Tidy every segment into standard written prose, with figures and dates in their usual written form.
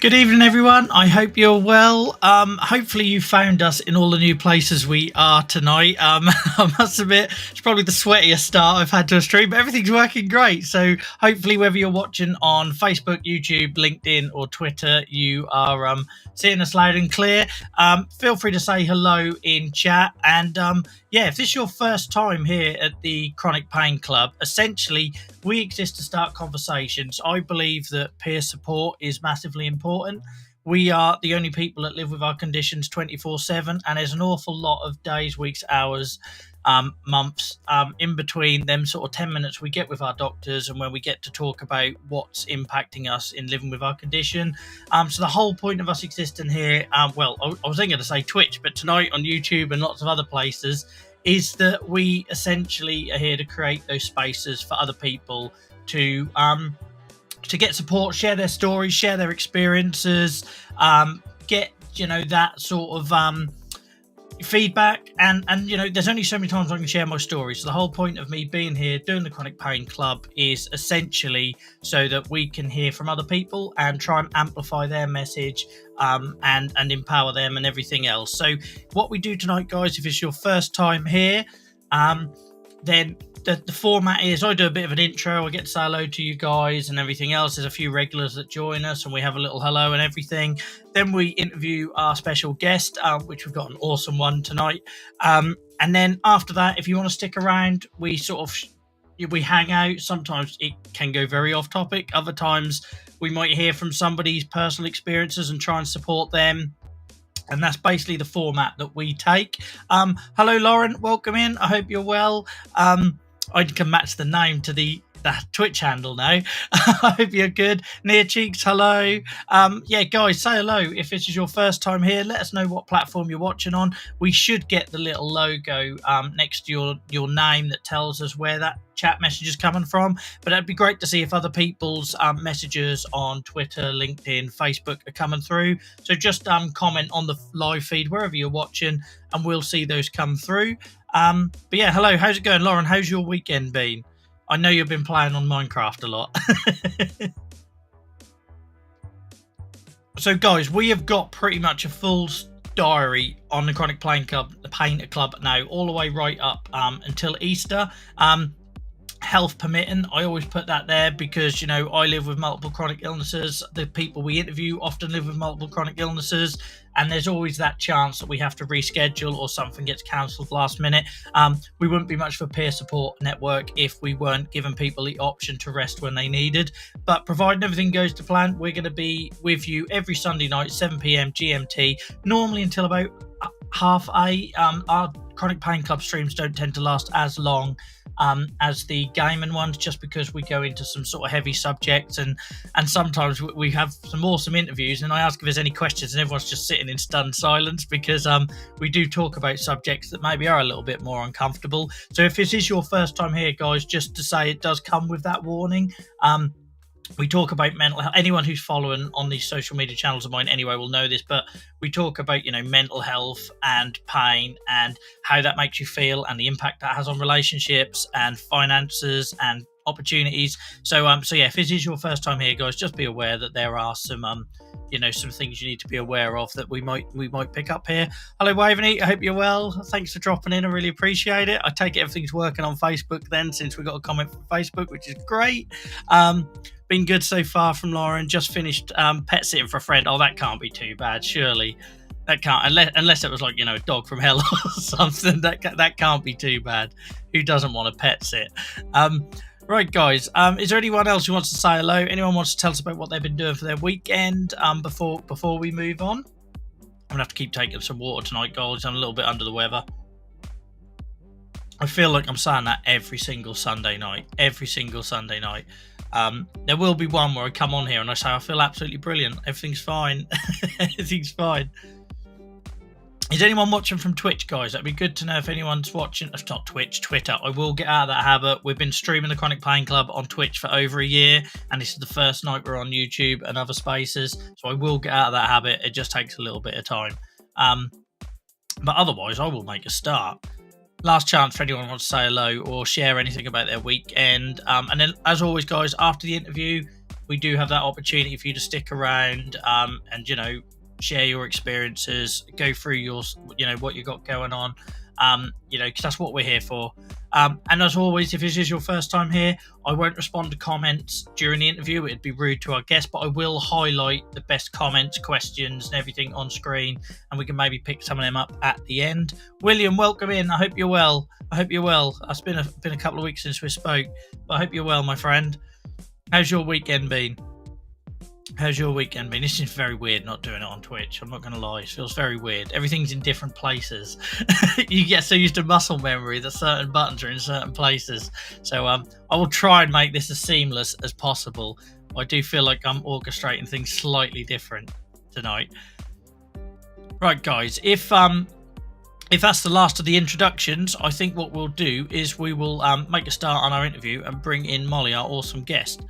Good evening, everyone. I hope you're well. Hopefully you found us in all the new places we are tonight. I must admit, it's probably the sweatiest start I've had to a stream, but everything's working great. So hopefully whether you're watching on Facebook, YouTube, LinkedIn or Twitter, you are seeing us loud and clear. Feel free to say hello in chat. And if this is your first time here at the Chronic Pain Club, essentially we exist to start conversations. I believe that peer support is massively important. We are the only people that live with our conditions 24/7, and there's an awful lot of days, weeks, hours, months in between them sort of 10 minutes we get with our doctors and when we get to talk about what's impacting us in living with our condition. So the whole point of us existing here, I was thinking to say Twitch, but tonight on YouTube and lots of other places, is that we essentially are here to create those spaces for other people to get support, share their stories, share their experiences, get that sort of feedback, and there's only so many times I can share my story. So the whole point of me being here doing the Chronic Pain Club is essentially so that we can hear from other people and try and amplify their message and empower them and everything else. So what we do tonight, guys, if it's your first time here, then the format is I do a bit of an intro, I get to say hello to you guys and everything else. There's a few regulars that join us and we have a little hello and everything. Then we interview our special guest, which we've got an awesome one tonight. And then after that, if you want to stick around, we we hang out. Sometimes it can go very off topic. Other times we might hear from somebody's personal experiences and try and support them. And that's basically the format that we take. Hello, Lauren. Welcome in. I hope you're well. I can match the name to the Twitch handle now. I hope you're good. Near Cheeks, hello. Guys, say hello. If this is your first time here, let us know what platform you're watching on. We should get the little logo next to your name that tells us where that chat message is coming from. But it'd be great to see if other people's messages on Twitter, LinkedIn, Facebook are coming through. So just comment on the live feed wherever you're watching and we'll see those come through. Hello, how's it going, Lauren? How's your weekend been? I know you've been playing on Minecraft a lot. So guys, we have got pretty much a full diary on the Chronic Pain Club now, all the way right up until Easter. Health permitting, I always put that there because I live with multiple chronic illnesses. The people we interview often live with multiple chronic illnesses, and there's always that chance that we have to reschedule or something gets cancelled last minute. We wouldn't be much of a peer support network if we weren't giving people the option to rest when they needed. But providing everything goes to plan, we're going to be with you every Sunday night, 7 p.m. GMT, normally until about 8:30. Our Chronic Pain Club streams don't tend to last as long as the gaming ones, just because we go into some sort of heavy subjects and sometimes we have some awesome interviews and I ask if there's any questions and everyone's just sitting in stunned silence because we do talk about subjects that maybe are a little bit more uncomfortable. So if this is your first time here, guys, just to say it does come with that warning. We talk about mental health. Anyone who's following on these social media channels of mine anyway will know this, but we talk about, mental health and pain and how that makes you feel and the impact that has on relationships and finances and opportunities. So if this is your first time here, guys, just be aware that there are some some things you need to be aware of that we might pick up here. Hello, Waveney. I hope you're well. Thanks for dropping in. I really appreciate it. I take it everything's working on Facebook then, since we got a comment from Facebook, which is great. Been good so far from Lauren. Just finished pet sitting for a friend. Oh, that can't be too bad, surely. That can't, unless it was like a dog from hell or something. That can't be too bad. Who doesn't want a pet sit? Right, guys. Is there anyone else who wants to say hello? Anyone wants to tell us about what they've been doing for their weekend? Before we move on, I'm gonna have to keep taking some water tonight, guys. I'm a little bit under the weather. I feel like I'm saying that every single Sunday night. There will be one where I come on here and I say I feel absolutely brilliant. Everything's fine. Everything's fine. Is anyone watching from Twitch, guys? That'd be good to know if anyone's watching. It's not Twitch, Twitter. I will get out of that habit. We've been streaming the Chronic Pain Club on Twitch for over a year, and this is the first night we're on YouTube and other spaces. So I will get out of that habit. It just takes a little bit of time. But otherwise, I will make a start. Last chance for anyone who wants to say hello or share anything about their weekend. And then, as always, guys, after the interview, we do have that opportunity for you to stick around and share your experiences, go through your what you got going on, because that's what we're here for. And as always, if this is your first time here, I won't respond to comments during the interview. It'd be rude to our guests, but I will highlight the best comments, questions, and everything on screen, and we can maybe pick some of them up at the end. William, welcome in. I hope you're well. It's been a couple of weeks since we spoke, but I hope you're well, my friend. How's your weekend been? This is very weird not doing it on Twitch. I'm not going to lie. It feels very weird. Everything's in different places. You get so used to muscle memory that certain buttons are in certain places. So I will try and make this as seamless as possible. I do feel like I'm orchestrating things slightly different tonight. Right, guys. If that's the last of the introductions, I think what we'll do is we will make a start on our interview and bring in Molly, our awesome guest.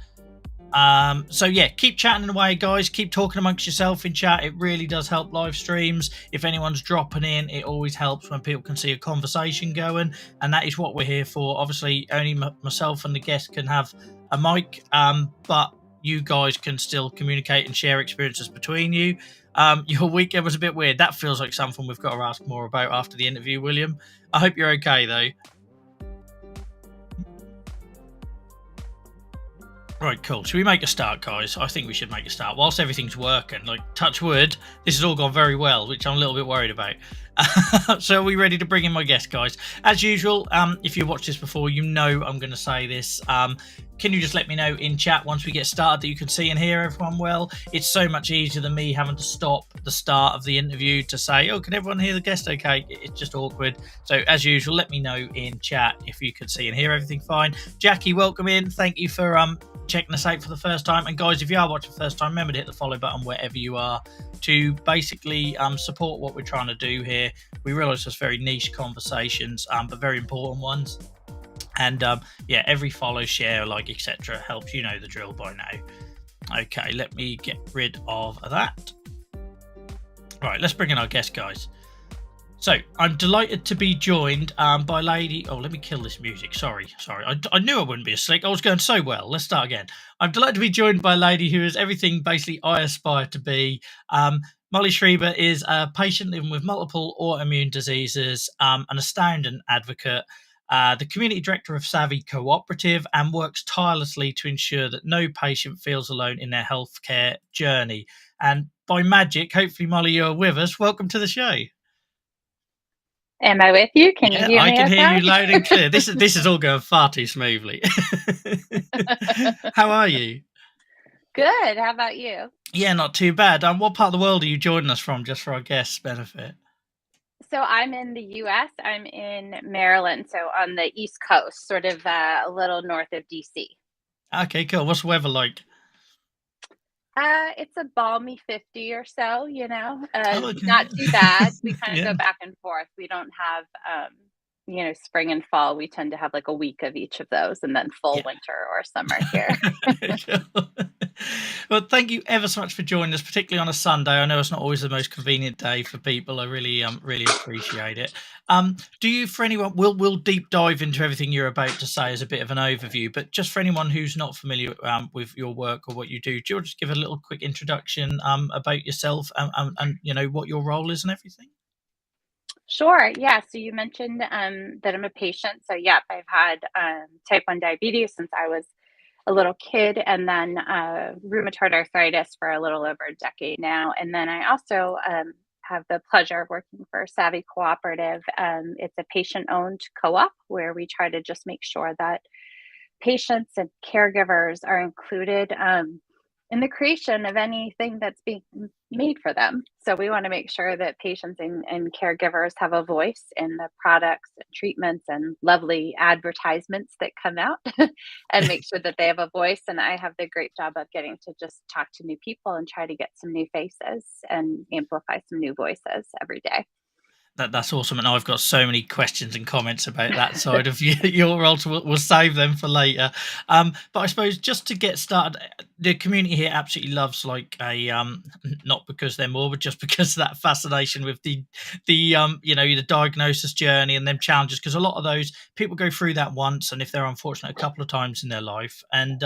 So yeah, keep chatting away, guys. Keep talking amongst yourself in chat. It really does help live streams. If anyone's dropping in, it always helps when people can see a conversation going, and that is what we're here for. Obviously, only myself and the guest can have a mic, but you guys can still communicate and share experiences between you. Your weekend was a bit weird. That feels like something we've got to ask more about after the interview, William. I hope you're okay, though. Right, cool. Should we make a start, guys? I think we should make a start. Whilst everything's working, like, touch wood, this has all gone very well, which I'm a little bit worried about. So are we ready to bring in my guest, guys? As usual, if you watched this before, you know I'm going to say this. Can you just let me know in chat once we get started that you can see and hear everyone well? It's so much easier than me having to stop the start of the interview to say, oh, can everyone hear the guest okay? It's just awkward. So as usual, let me know in chat if you can see and hear everything fine. Jackie, welcome in. Thank you for checking us out for the first time. And guys, if you are watching for the first time, remember to hit the follow button wherever you are to basically support what we're trying to do here. We realise there's very niche conversations, but very important ones. And yeah, every follow, share, like, etc. helps. You know the drill by now. Okay, let me get rid of that. All right, let's bring in our guest, guys. So I'm delighted to be joined by a lady. Oh, let me kill this music. Sorry. I knew I wouldn't be a slick. I was going so well. Let's start again. I'm delighted to be joined by a lady who is everything basically I aspire to be. Molly Schreiber is a patient living with multiple autoimmune diseases, an astounding advocate, the community director of Savvy Cooperative, and works tirelessly to ensure that no patient feels alone in their healthcare journey. And by magic, hopefully, Molly, you're with us. Welcome to the show. Am I with you? Can you hear me? I can hear you loud and clear. This is all going far too smoothly. How are you? Good. How about you? Yeah, not too bad. What part of the world are you joining us from, just for our guests' benefit? So I'm in the U.S. I'm in Maryland, so on the East Coast, sort of a little north of D.C. Okay, cool. What's the weather like? It's a balmy 50 or so, not too bad. We kind of go back and forth. We don't have, spring and fall. We tend to have like a week of each of those, and then full winter or summer here. Well, thank you ever so much for joining us, particularly on a Sunday. I know it's not always the most convenient day for people. I really appreciate it. Do you, for anyone, we'll deep dive into everything you're about to say as a bit of an overview, but just for anyone who's not familiar with your work or what you do you just give a little quick introduction about yourself and what your role is and everything? Sure. Yeah. So you mentioned that I'm a patient. So yeah, I've had type 1 diabetes since I was a little kid, and then rheumatoid arthritis for a little over a decade now. And then I also have the pleasure of working for Savvy Cooperative. It's a patient-owned co-op where we try to just make sure that patients and caregivers are included in the creation of anything that's being made for them. So we want to make sure that patients and caregivers have a voice in the products and treatments and lovely advertisements that come out and make sure that they have a voice. And I have the great job of getting to just talk to new people and try to get some new faces and amplify some new voices every day. That's awesome, and I've got so many questions and comments about that side of your role. So we'll save them for later. But I suppose just to get started, the community here absolutely loves like a not because they're morbid, just because of that fascination with the diagnosis journey and them challenges. Because a lot of those people go through that once, and if they're unfortunate, a couple of times in their life, and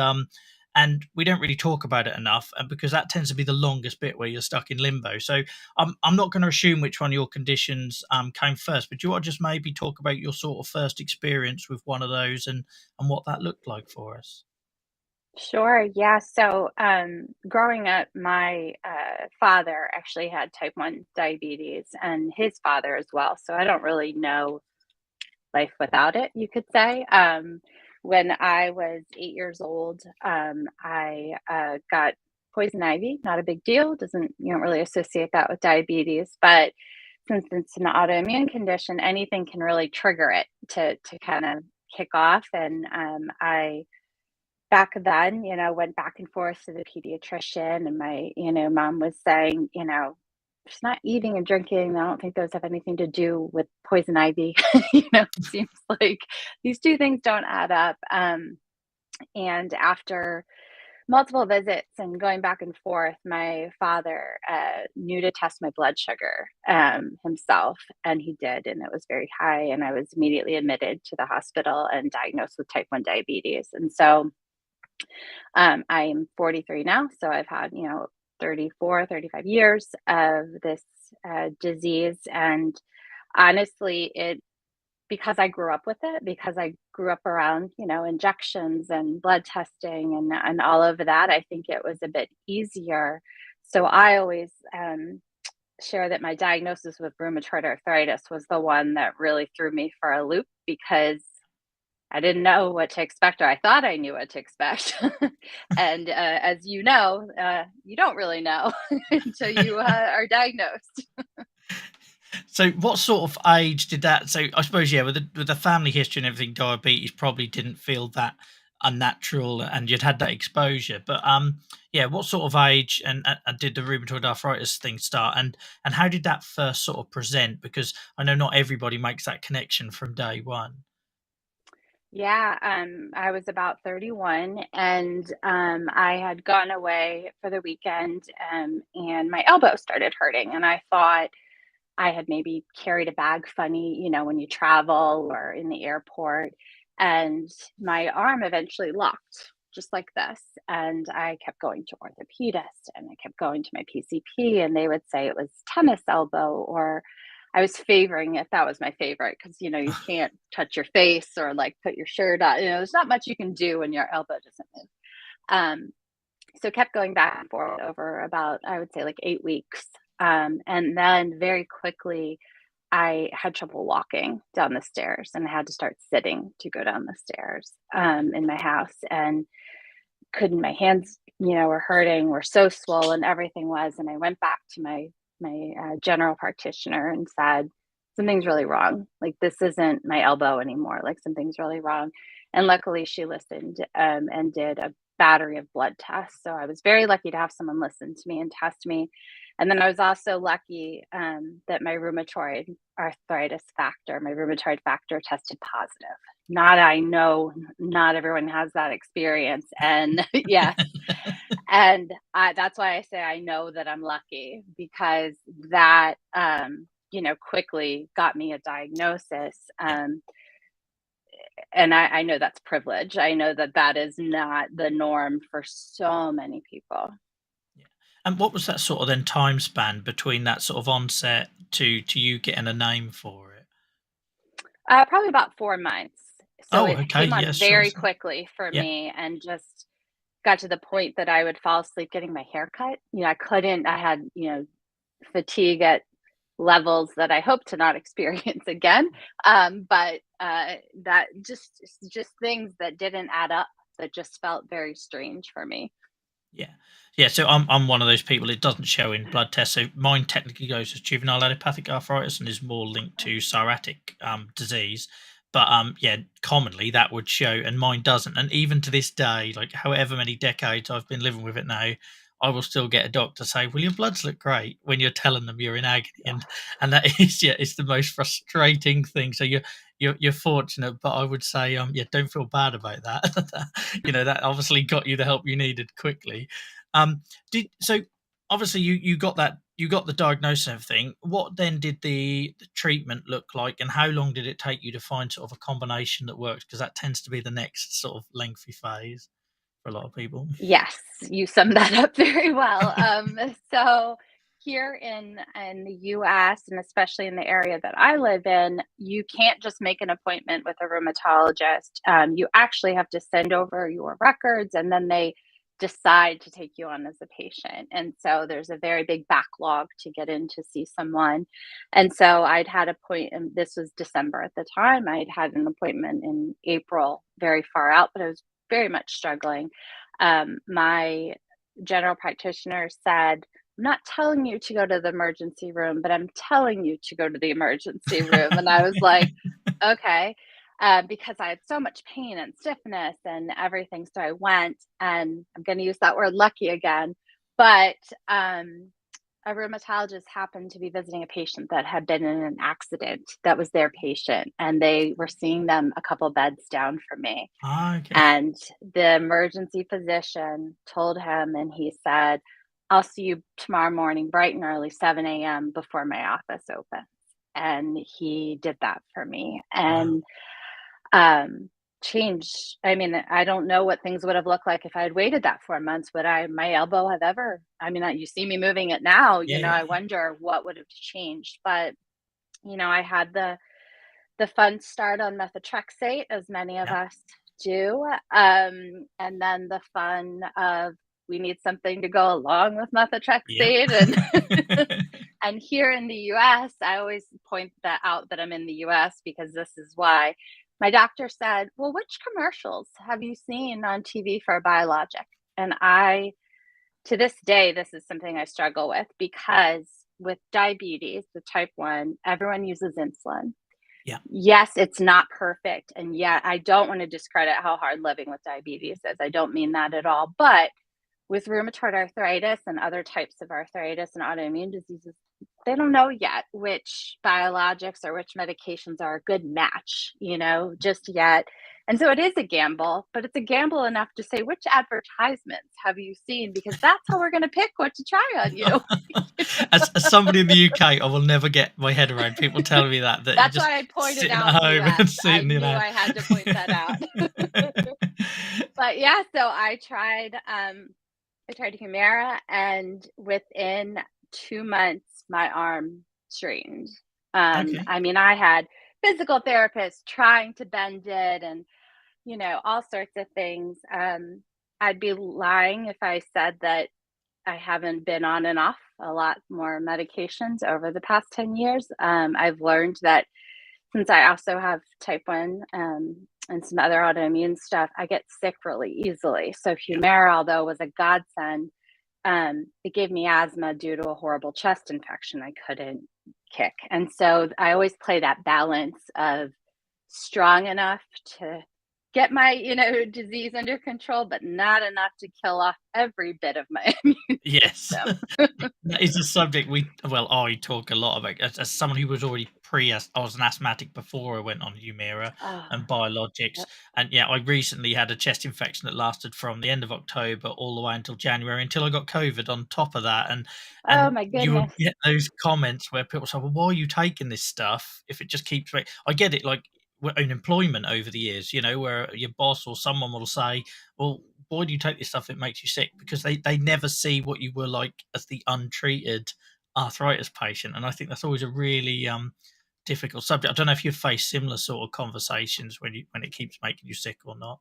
and we don't really talk about it enough, and because that tends to be the longest bit where you're stuck in limbo. So I'm not going to assume which one of your conditions came first, but do you want to just maybe talk about your sort of first experience with one of those, and what that looked like for us? Sure. Yeah. So, growing up, my father actually had type 1 diabetes and his father as well. So, I don't really know life without it, you could say. When I was 8 years old, I got poison ivy. Not a big deal. Doesn't, you don't really associate that with diabetes, but since it's an autoimmune condition, anything can really trigger it to kind of kick off. And I back then, went back and forth to the pediatrician, and my, mom was saying, she's not eating and drinking. I don't think those have anything to do with poison ivy. It seems like these two things don't add up. And after multiple visits and going back and forth, my father knew to test my blood sugar himself, and he did, and it was very high. And I was immediately admitted to the hospital and diagnosed with type 1 diabetes. And so I'm 43 now, so I've had, 34, 35 years of this disease. And honestly, because I grew up with it, because I grew up around, injections and blood testing and all of that, I think it was a bit easier. So I always share that my diagnosis with rheumatoid arthritis was the one that really threw me for a loop, because I didn't know what to expect, or I thought I knew what to expect. And as you don't really know until you are diagnosed. So, what sort of age did that? So, I suppose, yeah, with the family history and everything, diabetes probably didn't feel that unnatural, and you'd had that exposure. But yeah, what sort of age and did the rheumatoid arthritis thing start, and how did that first sort of present? Because I know not everybody makes that connection from day one. Yeah, I was about 31, and I had gone away for the weekend, and my elbow started hurting. And I thought I had maybe carried a bag funny, when you travel or in the airport. And my arm eventually locked just like this. And I kept going to orthopedist, and I kept going to my PCP, and they would say it was tennis elbow, or I was favoring it. That was my favorite, because you can't touch your face or like put your shirt on. There's not much you can do when your elbow doesn't move. Um, so kept going back and forth over about, I would say, like 8 weeks. And then very quickly, I had trouble walking down the stairs, and I had to start sitting to go down the stairs in my house. And couldn't, my hands, were hurting, were so swollen, everything was. And I went back to my general practitioner and said, something's really wrong. Like, this isn't my elbow anymore. Like, something's really wrong. And luckily, she listened and did a battery of blood tests. So I was very lucky to have someone listen to me and test me. And then I was also lucky that my rheumatoid factor tested positive. Not, I know not everyone has that experience. And yes, and that's why I say I know that I'm lucky, because that, quickly got me a diagnosis. Yeah, And I know that's privilege. I know that that is not the norm for so many people. yeah. And what was that sort of then time span between that sort of onset to you getting a name for it? Probably about 4 months. So Oh, it okay. came Yeah, on sure. very So, quickly for yeah. me, and just got to the point that I would fall asleep getting my hair cut. I couldn't, I had, fatigue at levels that I hope to not experience again. But that just things that didn't add up, that just felt very strange for me. Yeah. Yeah, so I'm one of those people. It doesn't show in blood tests. So mine technically goes as juvenile idiopathic arthritis and is more linked to psoriatic disease. But yeah, commonly that would show, and mine doesn't. And even to this day, like however many decades I've been living with it now, I will still get a doctor say, "Well, your bloods look great," when you're telling them you're in agony, and that is, yeah, it's the most frustrating thing. So you're fortunate, but I would say yeah, don't feel bad about that. That obviously got you the help you needed quickly. Did so obviously you got the diagnosis and everything. What then did the treatment look like, and how long did it take you to find sort of a combination that worked? Because that tends to be the next sort of lengthy phase. for a lot of people. Yes, you summed that up very well. So here in the US, and especially in the area that I live in, you can't just make an appointment with a rheumatologist. You actually have to send over your records, and then they decide to take you on as a patient. And so there's a very big backlog to get in to see someone. And so I'd had a point, and this was December at the time. I'd had an appointment in April, very far out, but I was very much struggling. My general practitioner said, "I'm not telling you to go to the emergency room, but I'm telling you to go to the emergency room." And I was like, okay, because I had so much pain and stiffness and everything. So I went, and I'm going to use that word lucky again. But a rheumatologist happened to be visiting a patient that had been in an accident that was their patient, and they were seeing them a couple beds down from me. Ah, okay. And the emergency physician told him, and he said, "I'll see you tomorrow morning, bright and early, 7 a.m., before my office opens." And he did that for me. Wow. And changed. I mean, I don't know what things would have looked like if I had waited that 4 months. Would my elbow have ever, I mean, you see me moving it now, Yeah. I wonder what would have changed. But, I had the fun start on methotrexate, as many of Yeah. us do. And then the fun of, we need something to go along with Yep. methotrexate. And and here in the US, I always point that out that I'm in the US, because this is why. My doctor said, "Well, which commercials have you seen on TV for a biologic?" And to this day, this is something I struggle with, because with diabetes, the type 1, everyone uses insulin. Yeah. Yes, it's not perfect, and yet I don't want to discredit how hard living with diabetes is. I don't mean that at all. But with rheumatoid arthritis and other types of arthritis and autoimmune diseases, they don't know yet which biologics or which medications are a good match, just yet. And so it is a gamble, but it's a gamble enough to say, which advertisements have you seen? Because that's how we're going to pick what to try on you. As somebody in the UK, I will never get my head around people telling me that you're That's just why I pointed sitting out at home US. and I seeing, knew I had to point that out. But yeah, so I tried Humira, and within 2 months, my arm straightened. Okay. I mean, I had physical therapists trying to bend it, and all sorts of things. I'd be lying if I said that I haven't been on and off a lot more medications over the past 10 years. I've learned that, since I also have type 1, and some other autoimmune stuff, I get sick really easily. So Yeah. Humira, although was a godsend, it gave me asthma due to a horrible chest infection I couldn't kick. And so I always play that balance of strong enough to get my, disease under control, but not enough to kill off every bit of my immune Yes. system. That is a subject I talk a lot about as someone who was already I was an asthmatic before I went on Humira Oh, and biologics. yep. And yeah, I recently had a chest infection that lasted from the end of October all the way until January, until I got COVID on top of that. Oh And my you would goodness. get those comments where people say, "Well, why are you taking this stuff if it just keeps I get it, like in employment over the years, where your boss or someone will say, "Well, why do you take this stuff? It makes you sick," because they never see what you were like as the untreated arthritis patient. And I think that's always a really difficult subject. I don't know if you've faced similar sort of conversations when it keeps making you sick or not.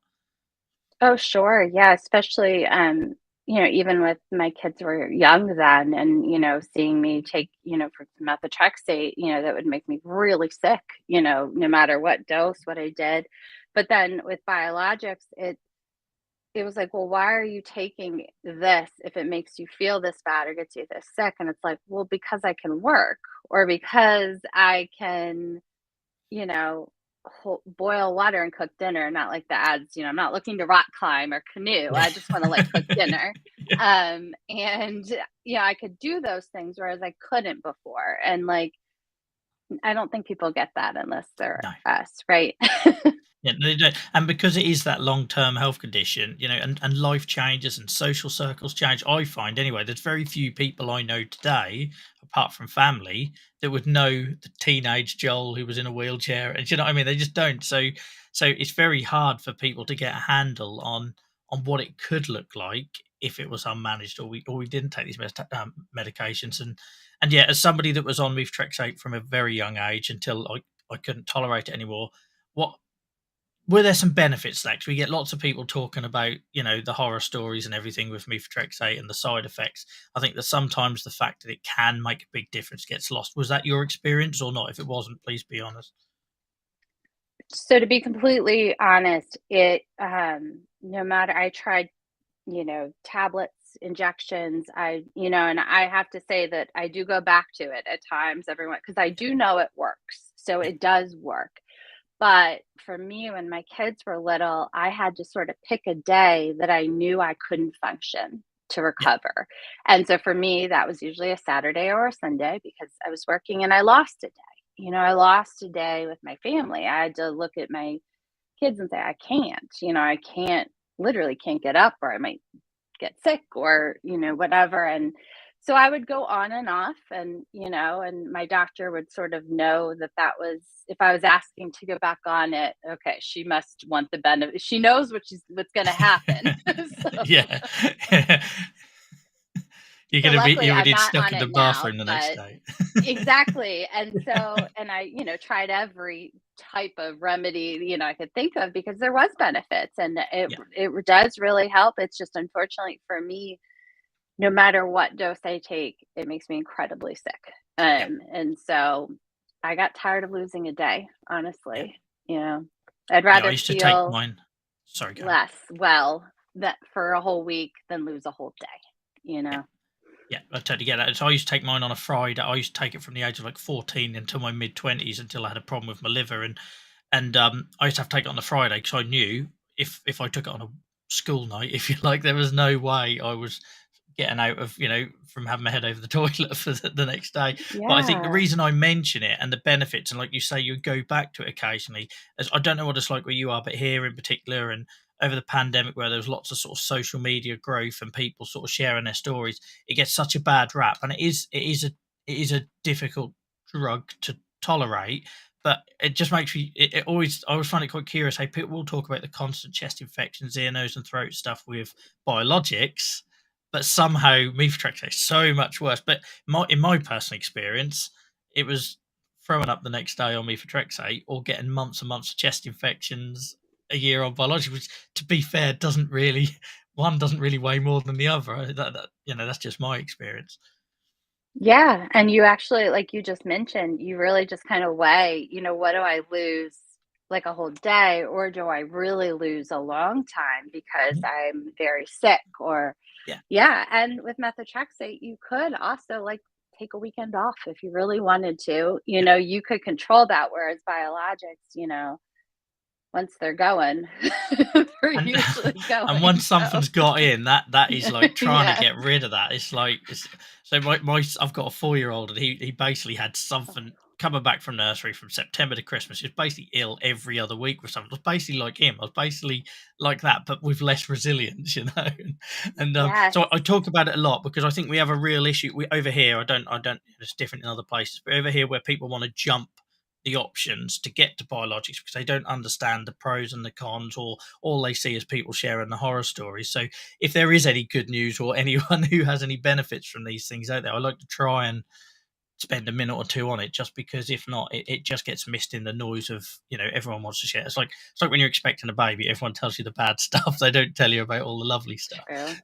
Oh, sure. Yeah, especially, even with my kids were young then, and, seeing me take, for methotrexate, that would make me really sick, no matter what dose, what I did. But then with biologics, it was like, "Well, why are you taking this if it makes you feel this bad or gets you this sick?" And it's like, "Well, because I can work, or because I can, you know, boil water and cook dinner, not like the ads. I'm not looking to rock climb or canoe. Yeah. I just want to like cook dinner." Yeah. And I could do those things, whereas I couldn't before. And like, I don't think people get that unless they're No. us, right? Yeah, they don't. And because it is that long-term health condition, and life changes and social circles change, I find anyway, there's very few people I know today, apart from family, that would know the teenage Joel who was in a wheelchair. And you know what I mean? They just don't. So it's very hard for people to get a handle on on what it could look like if it was unmanaged, or we didn't take these medications. And yeah, as somebody that was on methotrexate from a very young age until I couldn't tolerate it anymore, what were there some benefits to that? 'Cause we get lots of people talking about, the horror stories and everything with methotrexate and the side effects. I think that sometimes the fact that it can make a big difference gets lost. Was that your experience or not? If it wasn't, please be honest. So to be completely honest, it no matter I tried, tablets, injections, and I have to say that I do go back to it at times, everyone, because I do know it works. So Yeah, it does work. But for me, when my kids were little, I had to sort of pick a day that I knew I couldn't function to yeah, recover. And so for me, that was usually a Saturday or a Sunday because I was working and I lost a day. I lost a day with my family. I had to look at my kids and say, I can't, I can't, literally can't get up, or I might get sick, or whatever. And so I would go on and off, and and my doctor would sort of know that that was, if I was asking to go back on it, okay, she must want the benefit, she knows what's going to happen. So, yeah. You're so gonna be luckily you're I'm already not stuck on in the it now, bathroom the next but day. exactly. And so, and I, tried every type of remedy, I could think of, because there was benefits, and it Yeah, it does really help. It's just, unfortunately for me, no matter what dose I take, it makes me incredibly sick. yeah, And so I got tired of losing a day, yeah, honestly. You know, I'd yeah. I rather used to take feel mine. Sorry, go ahead. less well that for a whole week than lose a whole day, you Yeah. know? Yeah, I totally get that. So I used to take mine on a Friday. I used to take it from the age of like 14 until my mid 20s, until I had a problem with my liver, and I used to have to take it on the Friday because I knew if I took it on a school night, if you like, there was no way I was getting out of, from having my head over the toilet for the next day. But I think the Yeah. reason I mention it and the benefits, and like you say, you go back to it occasionally, as I don't know what it's like where you are, but here in particular, and over the pandemic where there was lots of sort of social media growth and people sort of sharing their stories, it gets such a bad rap, and it is a difficult drug to tolerate. But it just makes me, I always find it quite curious how people will talk about the constant chest infections, ear, nose, and throat stuff with biologics, but somehow methotrexate is so much worse. But in my personal experience, it was throwing up the next day on methotrexate, or getting months and months of chest infections a year on biologics, which, to be fair, doesn't really one doesn't really weigh more than the other. That's just my experience. Yeah, and you actually, like you just mentioned, you really just kind of weigh, what do I lose, like a whole day, or do I really lose a long time because Mhm. I'm very sick? Or Yeah, yeah, and with methotrexate, you could also like take a weekend off if you really wanted to. yeah. You could control that, whereas biologics, once they're going, they're And usually and going. once So something's got in, that is like trying to yeah. get rid of that. It's like so my I've got a 4-year-old, and he basically had something coming back from nursery from September to Christmas. He was basically ill every other week with something. I was basically like him. I was basically like that, but with less resilience, And Yes. so I talk about it a lot because I think we have a real issue. We over here, I don't. It's different in other places, but over here where people want to jump the options to get to biologics because they don't understand the pros and the cons, or all they see is people sharing the horror stories. So if there is any good news, or anyone who has any benefits from these things out there, I like to try and spend a minute or two on it, just because if not, it just gets missed in the noise of, everyone wants to share. It's like when you're expecting a baby, everyone tells you the bad stuff, they don't tell you about all the lovely stuff. True.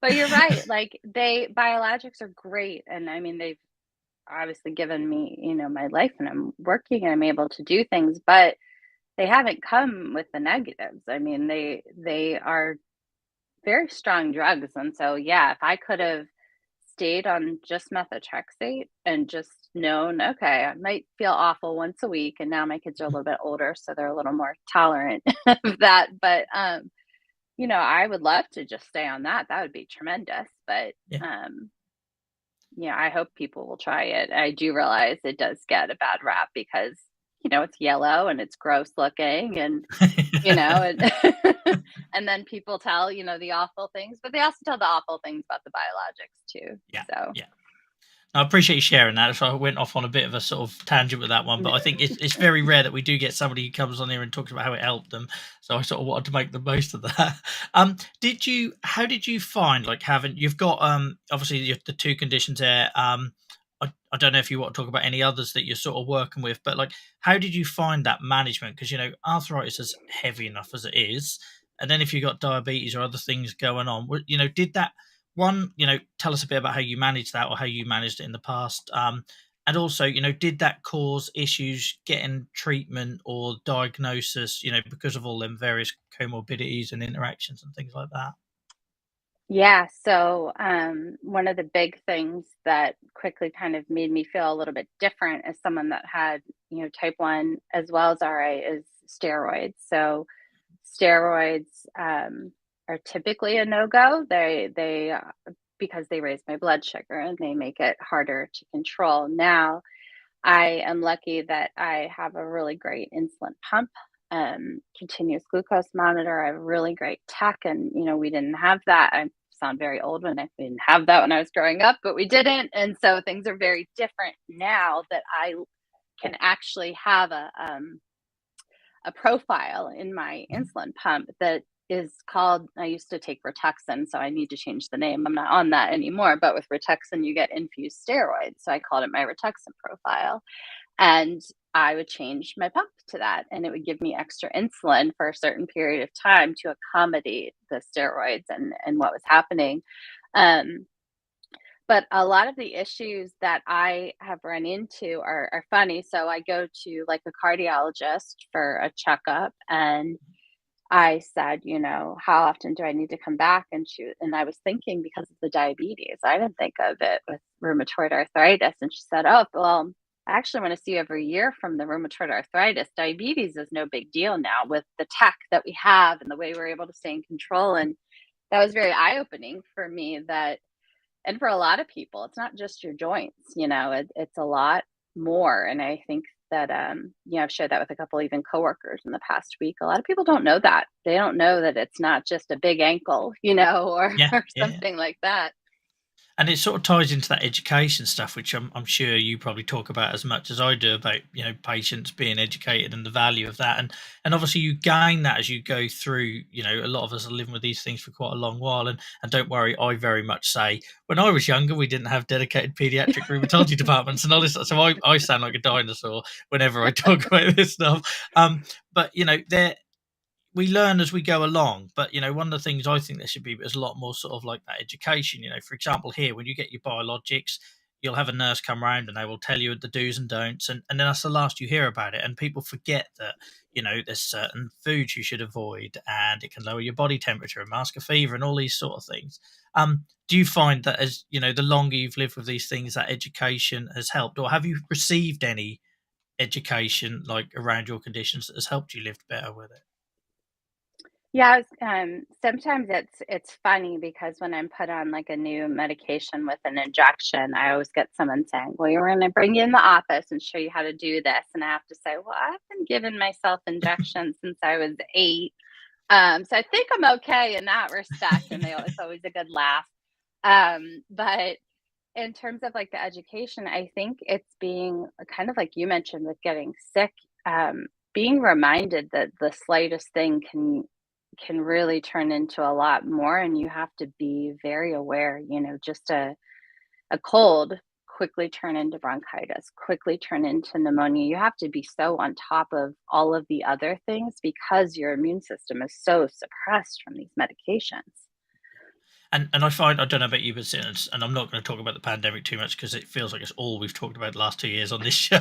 But you're right. Like, biologics are great. And I mean, they've obviously given me, my life, and I'm working and I'm able to do things, but they haven't come with the negatives. I mean, they are very strong drugs. And so, yeah, if I could have stayed on just methotrexate and just known, okay, I might feel awful once a week. And now my kids are a little bit older, so they're a little more tolerant of that. But I would love to just stay on that. That would be tremendous. But Yeah. yeah, I hope people will try it. I do realize it does get a bad rap because, it's yellow and it's gross looking, and, and and then people tell, the awful things, but they also tell the awful things about the biologics too. Yeah, So, yeah. I appreciate you sharing that. So I went off on a bit of a sort of tangent with that one, but I think it's very rare that we do get somebody who comes on here and talks about how it helped them. So I sort of wanted to make the most of that. Did you? How did you find like having? You've got obviously the two conditions there. I don't know if you want to talk about any others that you're sort of working with, but like, how did you find that management? Because arthritis is heavy enough as it is, and then if you've got diabetes or other things going on, did that one, tell us a bit about how you managed that or how you managed it in the past. And also, did that cause issues getting treatment or diagnosis, because of all them various comorbidities and interactions and things like that? Yeah, so one of the big things that quickly kind of made me feel a little bit different as someone that had, type 1 as well as RA is steroids. So steroids are typically a no-go. Because they raise my blood sugar and they make it harder to control. Now, I am lucky that I have a really great insulin pump, continuous glucose monitor. I have a really great tech, and we didn't have that. I sound very old when I didn't have that when I was growing up, but we didn't, and so things are very different now that I can actually have a profile in my Mhm. insulin pump that is called, I used to take Rituxan, so I need to change the name. I'm not on that anymore, but with Rituxan, you get infused steroids. So I called it my Rituxan profile. And I would change my pump to that, and it would give me extra insulin for a certain period of time to accommodate the steroids and what was happening. Um, but a lot of the issues that I have run into are funny. So I go to like a cardiologist for a checkup, and I said, how often do I need to come back? And I was thinking because of the diabetes, I didn't think of it with rheumatoid arthritis. And she said, oh, well, I actually want to see you every year from the rheumatoid arthritis. Diabetes is no big deal now with the tech that we have and the way we're able to stay in control. And that was very eye opening for me and for a lot of people, it's not just your joints, it's a lot more. And I think that, I've shared that with a couple even coworkers in the past week. A lot of people don't know that. They don't know that it's not just a big ankle, or, Yeah, or yeah. something like that. And it sort of ties into that education stuff, which I'm sure you probably talk about as much as I do about patients being educated and the value of that, and obviously you gain that as you go through. A lot of us are living with these things for quite a long while, and don't worry, I very much say when I was younger we didn't have dedicated pediatric rheumatology departments and all this, so I sound like a dinosaur whenever I talk about this stuff. But there we learn as we go along. But one of the things I think there should be is a lot more sort of like that education. For example, here when you get your biologics, you'll have a nurse come around and they will tell you the do's and don'ts, and then that's the last you hear about it. And people forget that there's certain foods you should avoid, and it can lower your body temperature and mask a fever and all these sort of things. Do you find that as the longer you've lived with these things, that education has helped, or have you received any education like around your conditions that has helped you live better with it? Yeah, sometimes it's funny because when I'm put on like a new medication with an injection, I always get someone saying, "Well, you're going to bring you in the office and show you how to do this," and I have to say, "Well, I've been giving myself injections since I was 8, so I think I'm okay in that respect." And it's always a good laugh. But in terms of like the education, I think it's being kind of like you mentioned with getting sick, being reminded that the slightest thing can really turn into a lot more, and you have to be very aware. Just a cold quickly turn into bronchitis, quickly turn into pneumonia. You have to be so on top of all of the other things because your immune system is so suppressed from these medications. And I find, I don't know about you, but and I'm not going to talk about the pandemic too much because it feels like it's all we've talked about the last 2 years on this show.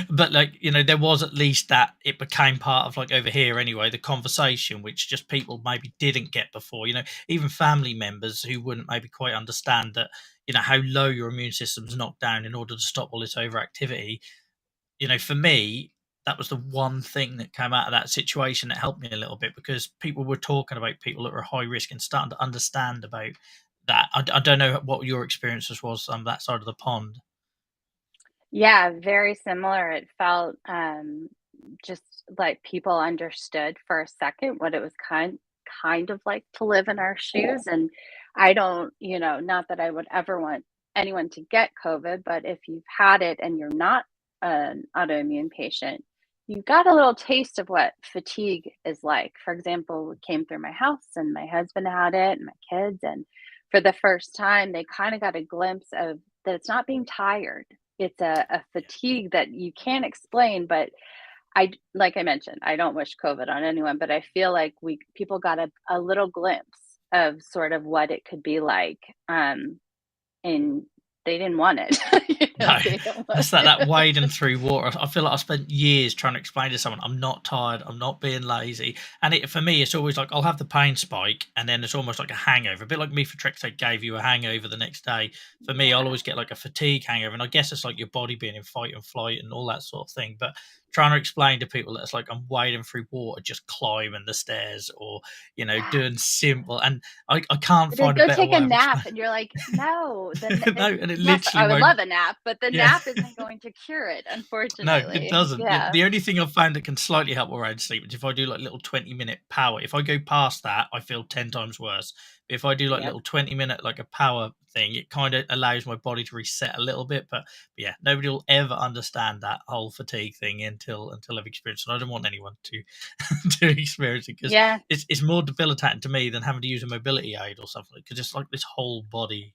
But like there was at least that it became part of, like, over here anyway, the conversation which just people maybe didn't get before. Even family members who wouldn't maybe quite understand that how low your immune system's knocked down in order to stop all this overactivity. For me, that was the one thing that came out of that situation that helped me a little bit, because people were talking about people that were high risk and starting to understand about that. I don't know what your experiences was on that side of the pond. Yeah, very similar. It felt just like people understood for a second what it was kind of like to live in our shoes. And I don't, not that I would ever want anyone to get COVID, but if you've had it and you're not an autoimmune patient, you got a little taste of what fatigue is like. For example, it came through my house and my husband had it and my kids. And for the first time, they kind of got a glimpse of that it's not being tired. It's a fatigue that you can't explain, but like I mentioned, I don't wish COVID on anyone, but I feel like people got a little glimpse of sort of what it could be like. And they didn't want it. No, They didn't want that's that it. wading through water. I feel like I spent years trying to explain to someone I'm not tired, I'm not being lazy. And for me, it's always like I'll have the pain spike and then it's almost like a hangover. A bit like methotrexate gave you a hangover the next day. For me, I'll Yeah. always get like a fatigue hangover. And I guess it's like your body being in fight and flight and all that sort of thing. But trying to explain to people that it's like I'm wading through water, just climbing the stairs or, Yeah. doing simple. And I can't It is, find a go better take a way of nap, explaining. and you're like, "No, No, and it yes, literally I would won't. love a nap, but the Yeah. nap isn't going to cure it, No, it unfortunately." doesn't. Yeah, Yeah. the only thing I've found that can slightly help around sleep is if I do like little 20-minute power. If I go past that, I feel 10 times worse. But if I do like Yep. little 20-minute like a power thing, it kind of allows my body to reset a little bit. But yeah, nobody will ever understand that whole fatigue thing until I've experienced it. And I don't want anyone to to experience it because Yeah. it's more debilitating to me than having to use a mobility aid or something because it's like this whole body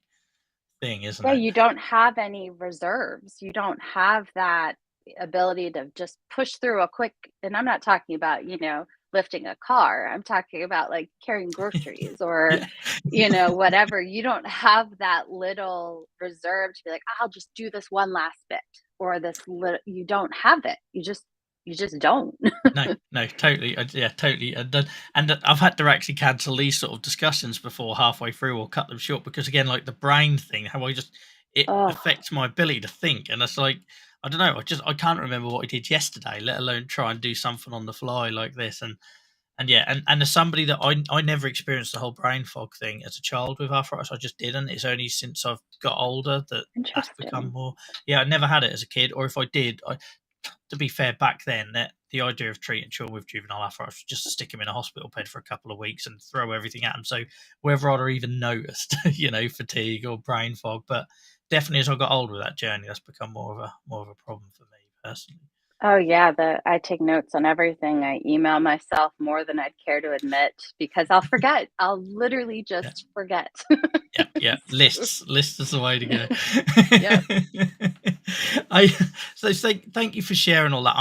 thing, isn't Yeah, it? you don't have any reserves. You don't have that ability to just push through a quick, and I'm not talking about, lifting a car. I'm talking about like carrying groceries or, Yeah. whatever. You don't have that little reserve to be like, I'll just do this one last bit or this little, you don't have it. You just don't. No, no, totally. Yeah, totally. And I've had to actually cancel these sort of discussions before halfway through or cut them short because again, like the brain thing, how it Oh, affects my ability to think, and it's like I don't know. I can't remember what I did yesterday, let alone try and do something on the fly like this. And yeah, and as somebody that I never experienced the whole brain fog thing as a child with arthritis, I just didn't. It's only since I've got older that that's become interesting. more. Yeah, I never had it as a kid, or if I did, to be fair, back then, that the idea of treating children with juvenile arthritis was just stick them in a hospital bed for a couple of weeks and throw everything at them. So whether I'd have even noticed, fatigue or brain fog, but definitely as I got older with that journey, that's become more of a problem for me personally. Oh yeah, I take notes on everything. I email myself more than I'd care to admit because I'll forget. I'll literally Yeah, just forget. yeah, yeah. So, Lists is the way to go. yep. I thank you for sharing all that.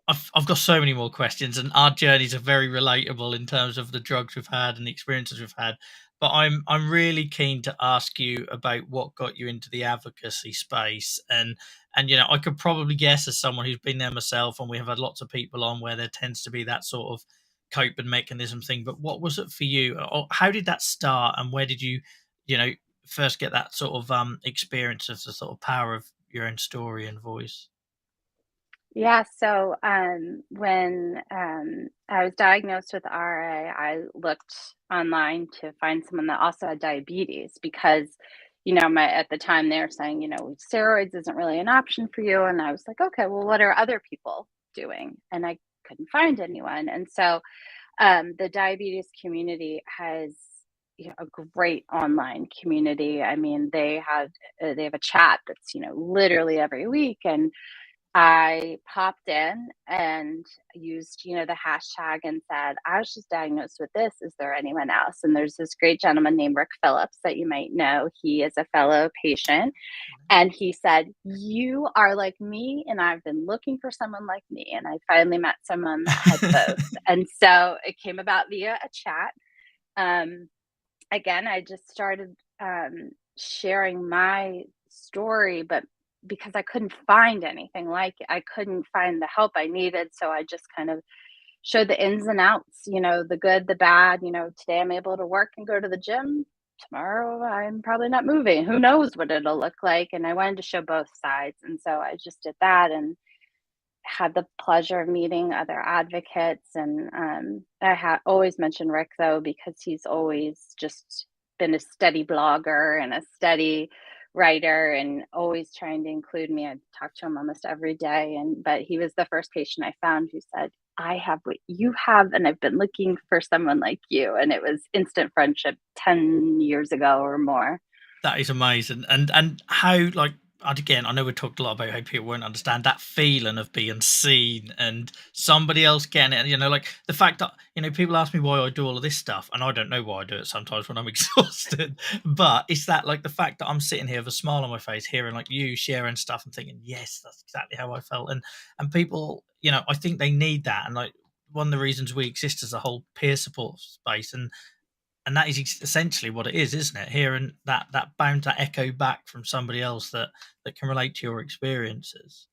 I've got so many more questions, and our journeys are very relatable in terms of the drugs we've had and the experiences we've had. But I'm really keen to ask you about what got you into the advocacy space, and I could probably guess as someone who's been there myself, and we have had lots of people on where there tends to be that sort of coping mechanism thing. But what was it for you, or how did that start, and where did you know, first get that sort of experience of the sort of power of your own story and voice? Yeah, so when I was diagnosed with RA, I looked online to find someone that also had diabetes because, my at the time they were saying, steroids isn't really an option for you, and I was like, okay, well, what are other people doing? And I couldn't find anyone, and so the diabetes community has a great online community. I mean, they have a chat that's literally every week, and I popped in and used, the hashtag and said, I was just diagnosed with this. Is there anyone else? And there's this great gentleman named Rick Phillips that you might know. He is a fellow patient. And he said, you are like me, and I've been looking for someone like me. And I finally met someone that had both. And so it came about via a chat. Um, Again, I just started sharing my story, but because I couldn't find anything like it, I couldn't find the help I needed. So I just kind of showed the ins and outs, the good, the bad. Today I'm able to work and go to the gym. Tomorrow I'm probably not moving. Who knows what it'll look like? And I wanted to show both sides. And so I just did that and had the pleasure of meeting other advocates. And I always mention Rick though, because he's always just been a steady blogger and a steady writer and always trying to include me. I talk to him almost every day. But he was the first patient I found who said, I have what you have, and I've been looking for someone like you. And it was instant friendship 10 years ago or more. That is amazing. And how, like, and again, I know we talked a lot about how people won't understand that feeling of being seen and somebody else getting it. You know, like the fact that, people ask me why I do all of this stuff, and I don't know why I do it sometimes when I'm exhausted. But it's that, like, the fact that I'm sitting here with a smile on my face, hearing like you sharing stuff and thinking, yes, that's exactly how I felt. And people, I think they need that. And like one of the reasons we exist as a whole peer support space, and that is essentially what it is, isn't it? Hearing that bound to echo back from somebody else that can relate to your experiences.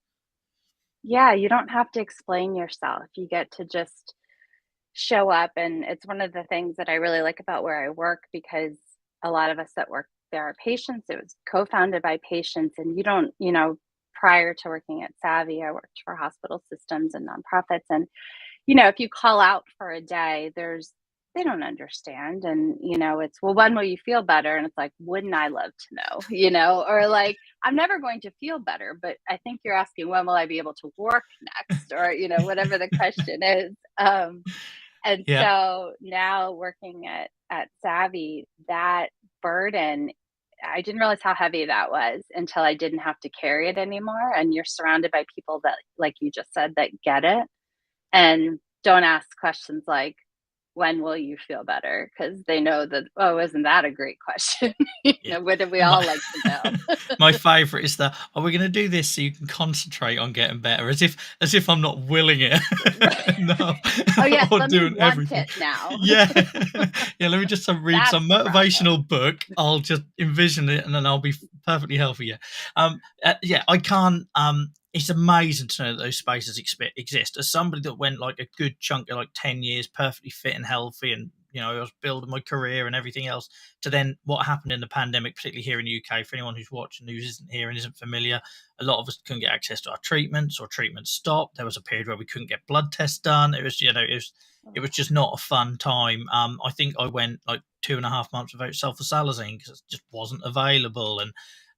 Yeah, you don't have to explain yourself. You get to just show up, and it's one of the things that I really like about where I work, because a lot of us that work there are patients. It was co-founded by patients, and you don't, prior to working at Savvy, I worked for hospital systems and nonprofits, and if you call out for a day, they don't understand. And, it's, well, when will you feel better? And it's like, wouldn't I love to know, or like, I'm never going to feel better, but I think you're asking, when will I be able to work next? Or, whatever the question is. And Yeah. so now working at Savvy, that burden, I didn't realize how heavy that was until I didn't have to carry it anymore. And you're surrounded by people that, like you just said, that get it and don't ask questions like, when will you feel better? Because they know that, oh, isn't that a great question? Yeah. Wouldn't we all My, like to know? my favorite is that, are we going to do this so you can concentrate on getting better? As if I'm not willing it enough, Oh, yes, or let me doing want everything. it now. Yeah. Yeah, let me just read That's some the problem. motivational book. I'll just envision it and then I'll be perfectly healthy. Yeah. Yeah, I can't. It's amazing to know that those spaces exist. As somebody that went like a good chunk of like 10 years perfectly fit and healthy, and I was building my career and everything else, to then what happened in the pandemic, particularly here in the UK. For anyone who's watching who isn't here and isn't familiar, a lot of us couldn't get access to our treatments, or treatments stopped. There was a period where we couldn't get blood tests done. It was just not a fun time. I think I went like 2.5 months without sulfasalazine because it just wasn't available,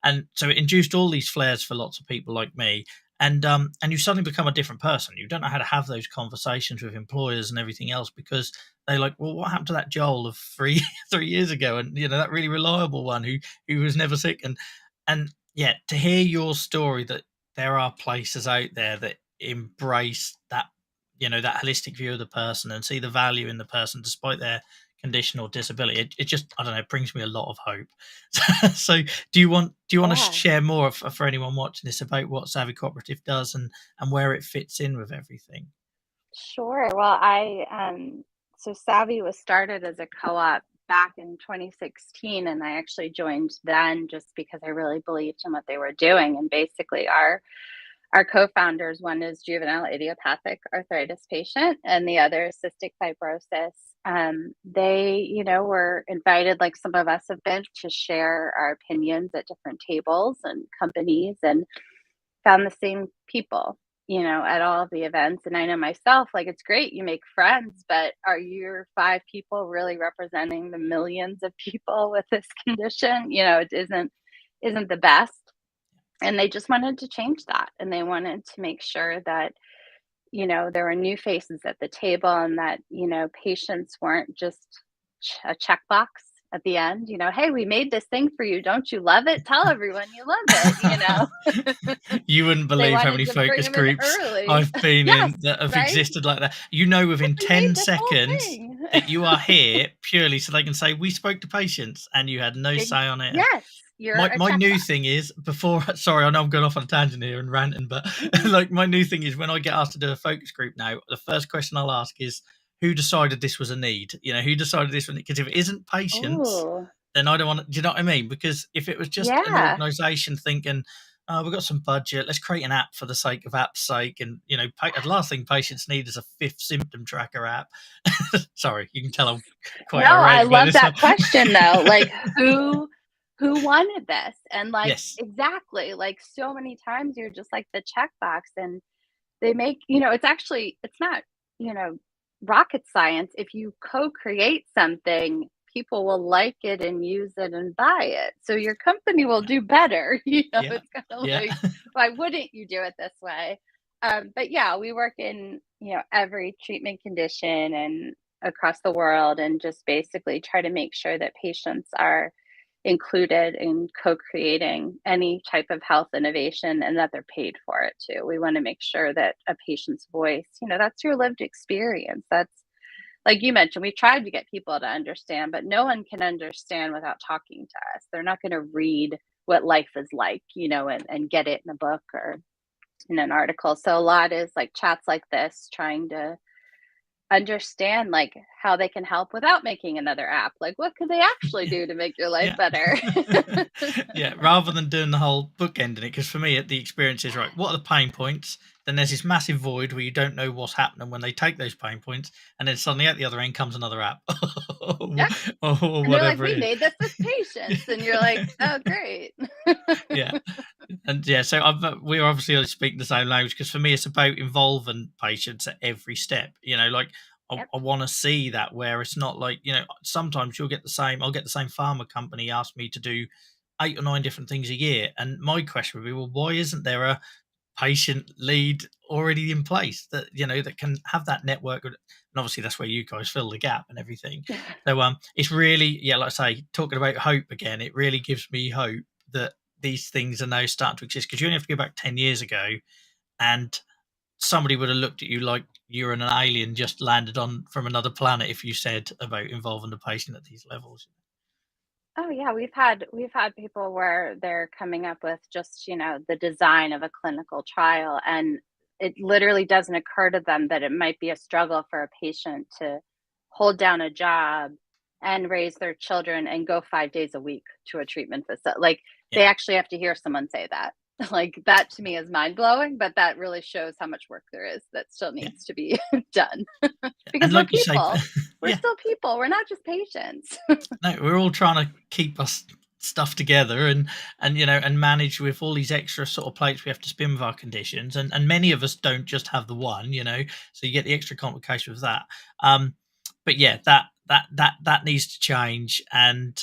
and so it induced all these flares for lots of people like me. And you suddenly become a different person. You don't know how to have those conversations with employers and everything else, because they're like, well, what happened to that Joel of three 3 years ago, and that really reliable one who was never sick. And yeah, to hear your story, that there are places out there that embrace that holistic view of the person and see the value in the person despite their condition or disability, it just, I don't know, it brings me a lot of hope. So do you want to Yeah, share more for anyone watching this about what Savvy Cooperative does, and where it fits in with everything? sure. Well, so Savvy was started as a co-op back in 2016, and I actually joined then just because I really believed in what they were doing. And basically, our co-founders, one is juvenile idiopathic arthritis patient, and the other is cystic fibrosis. They, were invited, like some of us have been, to share our opinions at different tables and companies, and found the same people, at all of the events. And I know myself, like, it's great, you make friends, but are your 5 people really representing the millions of people with this condition? It isn't the best. And they just wanted to change that. And they wanted to make sure that, there were new faces at the table, and that, patients weren't just a checkbox at the end, hey, we made this thing for you. Don't you love it? Tell everyone you love it. You wouldn't They believe how wanted many to bring focus them in groups early. I've been Yes, in that have right? existed like that. Well, Within we made 10 this whole seconds thing. that you are here purely so they can say, we spoke to patients and you had no say on it. And Yes, you're my a my new checkbox. thing is, before sorry, I know I'm going off on a tangent here and ranting, but Mhm. like my new thing is, when I get asked to do a focus group now, the first question I'll ask is, who decided this was a need? Who decided this one? Because if it isn't patients, Oh, then I don't want to. Do you know what I mean? Because if it was just an yeah. organisation thinking, oh, we've got some budget, let's create an app for the sake of app's sake, and the last thing patients need is a fifth symptom tracker app. Sorry, you can tell I'm quite No, I irate about love this that one. question though. Like, who wanted this? And like, Yes. exactly, like, so many times you're just like the checkbox, and they make, it's not, you know, rocket science. If you co-create something, people will like it and use it and buy it. So your company will do better. Yeah. It's kind of Yeah. like, why wouldn't you do it this way? But yeah, we work in, every treatment condition and across the world, and just basically try to make sure that patients are included in co-creating any type of health innovation, and that they're paid for it too. We want to make sure that a patient's voice, that's your lived experience. That's, like you mentioned, we tried to get people to understand, but no one can understand without talking to us. They're not going to read what life is like, and get it in a book or in an article. So a lot is like chats like this, trying to understand like how they can help without making another app. Like, what could they actually do to make your life Yeah. better? Yeah, rather than doing the whole book ending it, because for me the experience is, right, what are the pain points, then there's this massive void where you don't know what's happening when they take those pain points, and then suddenly at the other end comes another app Yeah. or And they're like, whatever we it is. made this with patience. And you're like, oh, great. Yeah. And yeah, so we're obviously speaking the same language, because for me it's about involving patients at every step. Like Yep. I want to see that, where it's not like, sometimes I'll get the same pharma company ask me to do 8 or 9 different things a year, and my question would be, well, why isn't there a patient lead already in place that that can have that network? And obviously that's where you guys fill the gap and everything. So it's really, yeah, like I say, talking about hope again, it really gives me hope that these things are now starting to exist, because you only have to go back 10 years ago and somebody would have looked at you like you're an alien just landed on from another planet if you said about involving the patient at these levels. Oh yeah, we've had people where they're coming up with just, the design of a clinical trial, and it literally doesn't occur to them that it might be a struggle for a patient to hold down a job and raise their children and go 5 days a week to a treatment facility. Like, Yeah. they actually have to hear someone say that. Like, that to me is mind-blowing, but that really shows how much work there is that still Yeah. needs to be done. And Because we're like you say, people. We're yeah, still people. We're not just patients. no, we're all trying to keep us stuff together, and and manage with all these extra sort of plates we have to spin with our conditions, and many of us don't just have the one, so you get the extra complication with that. But yeah, that needs to change. And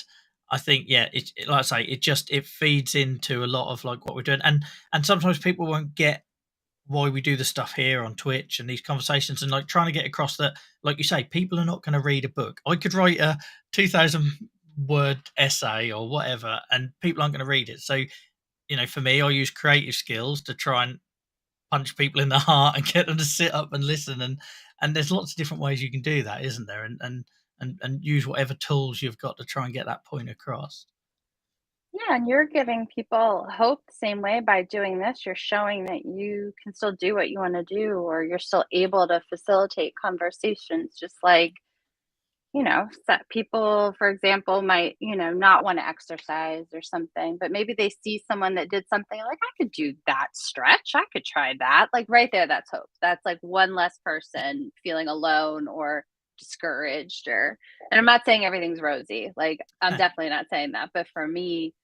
I think, yeah, like I say, it feeds into a lot of like what we're doing, and sometimes people won't get why we do the stuff here on Twitch and these conversations, and like trying to get across that, like you say, people are not going to read a book. I could write a 2,000 word essay or whatever, and people aren't going to read it. So, for me, I use creative skills to try and punch people in the heart and get them to sit up and listen. And there's lots of different ways you can do that, isn't there? And use whatever tools you've got to try and get that point across. Yeah, and you're giving people hope the same way by doing this. You're showing that you can still do what you want to do, or you're still able to facilitate conversations, just like, people, for example, might, not want to exercise or something, but maybe they see someone that did something like, I could do that stretch. I could try that. Like, right there, that's hope. That's like one less person feeling alone or discouraged, and I'm not saying everything's rosy. Like, I'm No, definitely not saying that. But for me,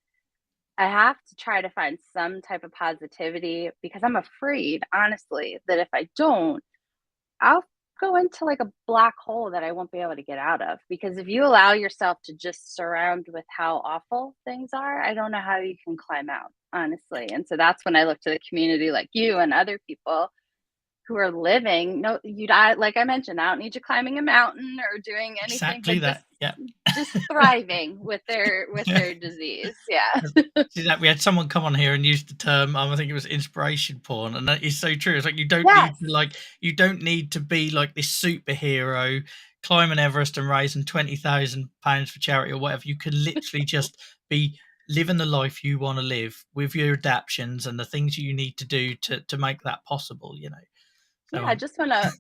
I have to try to find some type of positivity, because I'm afraid, honestly, that if I don't, I'll go into like a black hole that I won't be able to get out of. Because if you allow yourself to just surround with how awful things are, I don't know how you can climb out, honestly. And so that's when I look to the community like you and other people who are living. No, like I mentioned, I don't need you climbing a mountain or doing anything, exactly but that. Yeah. just thriving with their disease. Yeah. See that we had someone come on here and use the term, I think it was inspiration porn, and that is so true. It's like Yes. you don't need to be like this superhero climbing Everest and raising £20,000 for charity or whatever. You can literally just be living the life you want to live with your adaptions and the things you need to do to make that possible. Yeah, So I just wanna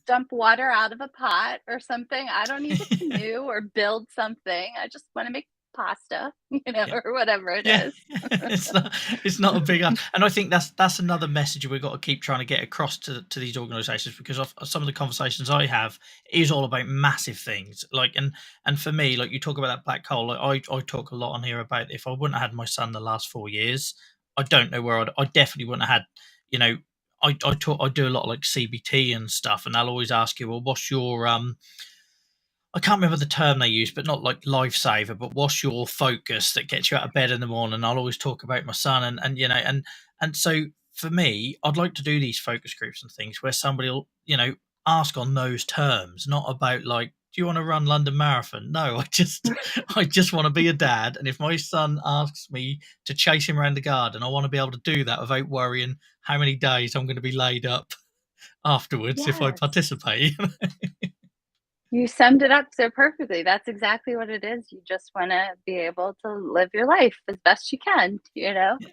dump water out of a pot or something. I don't need to canoe or build something. I just wanna make pasta, yeah. or whatever it Yeah, is. it's not a big ask, and I think that's another message we've got to keep trying to get across to these organisations, because of some of the conversations I have is all about massive things. Like, and for me, like you talk about that black hole, like I talk a lot on here about, if I wouldn't have had my son the last 4 years, I don't know where I definitely wouldn't have had, you know. I do a lot of like CBT and stuff, and they'll always ask you, well, what's your I can't remember the term they use, but not like lifesaver, but what's your focus that gets you out of bed in the morning? I'll always talk about my son, and so for me, I'd like to do these focus groups and things where somebody will, ask on those terms, not about like you want to run London Marathon? No, I just want to be a dad. And if my son asks me to chase him around the garden, I want to be able to do that without worrying how many days I'm going to be laid up afterwards if I Yes. participate. You summed it up so perfectly. That's exactly what it is. You just wanna be able to live your life as best you can, you know? Yeah,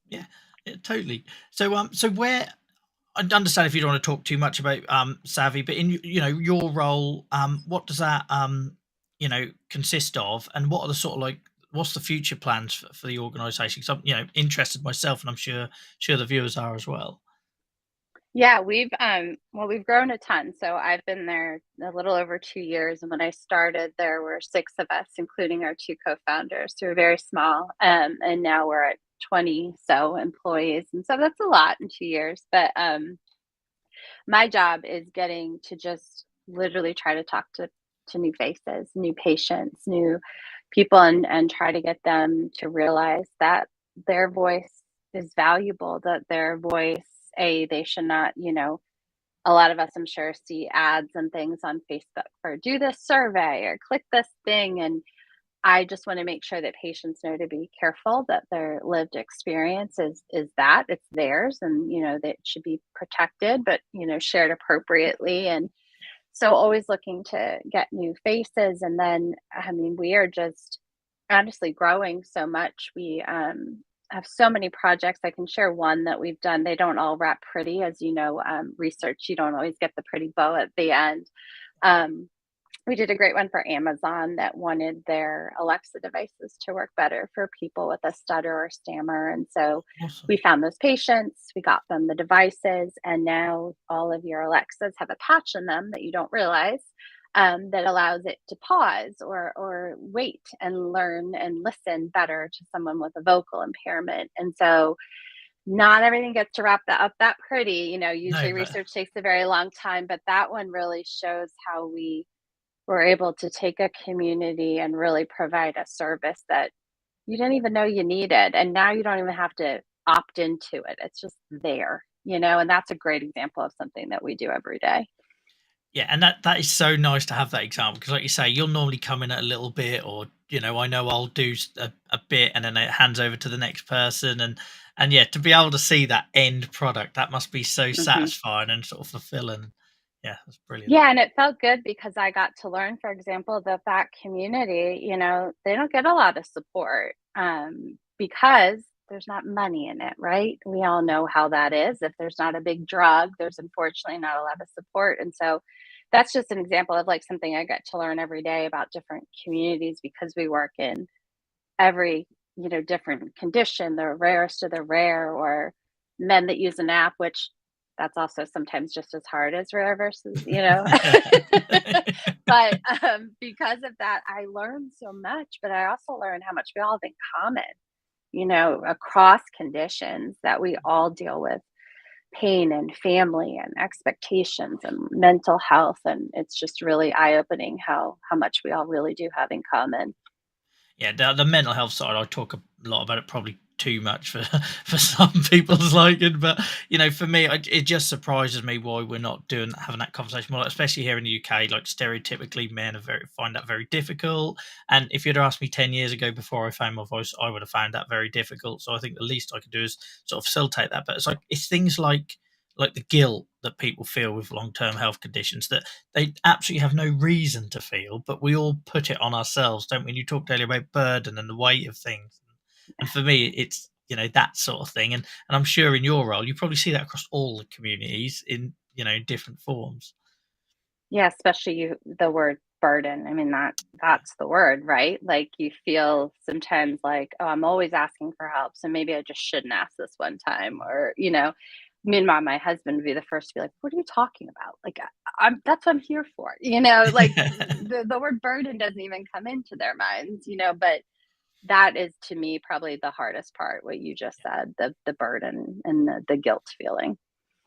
yeah, yeah, totally. So where I understand if you don't want to talk too much about Savvy, but in your role, what does that consist of, and what are the sort of like what's the future plans for the organisation? Because I'm interested myself, and I'm sure the viewers are as well. Yeah, we've grown a ton. So I've been there a little over 2 years, and when I started, there were 6 of us, including our 2 co-founders. So we're very small, and now we're at 20 so employees, and so that's a lot in 2 years. But my job is getting to just literally try to talk to new faces, new patients, new people, and try to get them to realize that their voice is valuable, that their voice, they should not, a lot of us, I'm sure, see ads and things on Facebook for do this survey or click this thing. And I just want to make sure that patients know to be careful that their lived experience is that it's theirs, and that it should be protected, but shared appropriately. And so always looking to get new faces. And then, I mean, we are just honestly growing so much. We have so many projects. I can share one that we've done. They don't all wrap pretty, as research, you don't always get the pretty bow at the end. Um, we did a great one for Amazon that wanted their Alexa devices to work better for people with a stutter or stammer. And so Awesome. we found those patients, we got them the devices, and now all of your Alexas have a patch in them that you don't realize, that allows it to pause or wait and learn and listen better to someone with a vocal impairment. And so not everything gets to wrap that up that pretty. No, Usually but research takes a very long time, but that one really shows how we were able to take a community and really provide a service that you didn't even know you needed. And now you don't even have to opt into it. It's just there, and that's a great example of something that we do every day. yeah, and that is so nice to have that example because, like you say, you'll normally come in at a little bit, or I know I'll do a bit, and then it hands over to the next person, and yeah, to be able to see that end product, that must be so hmm satisfying and sort of fulfilling. Yeah, that's brilliant. Yeah, and it felt good because I got to learn, for example, that that community, they don't get a lot of support, because there's not money in it, right? We all know how that is. If there's not a big drug, there's unfortunately not a lot of support. And so that's just an example of like something I get to learn every day about different communities because we work in every, different condition, the rarest of the rare, or men that use an app, which that's also sometimes just as hard as rare versus, but because of that, I learned so much, but I also learned how much we all have in common, across conditions, that we all deal with pain and family and expectations and mental health. And it's just really eye opening how much we all really do have in common. Yeah, the mental health side, I talk a lot about it, probably too much for for some people's liking, but for me, it just surprises me why we're not doing having that conversation more, especially here in the UK. Like stereotypically, men are find that very difficult, and if you'd asked me 10 years ago before I found my voice, I would have found that very difficult. So I think the least I could do is sort of facilitate that. But it's things like the guilt that people feel with long-term health conditions that they absolutely have no reason to feel, but we all put it on ourselves, don't we? And you talked earlier about burden and the weight of things. And for me, it's that sort of thing. And I'm sure in your role, you probably see that across all the communities in different forms. Yeah, especially the word burden. I mean, Yeah. that's the word, right? Like you feel sometimes like, oh, I'm always asking for help, so maybe I just shouldn't ask this one time, or meanwhile, my husband would be the first to be like, "What are you talking about? Like, I'm that's what I'm here for." Like the word burden doesn't even come into their minds, but that is to me probably the hardest part, what you just said, the burden and the guilt feeling.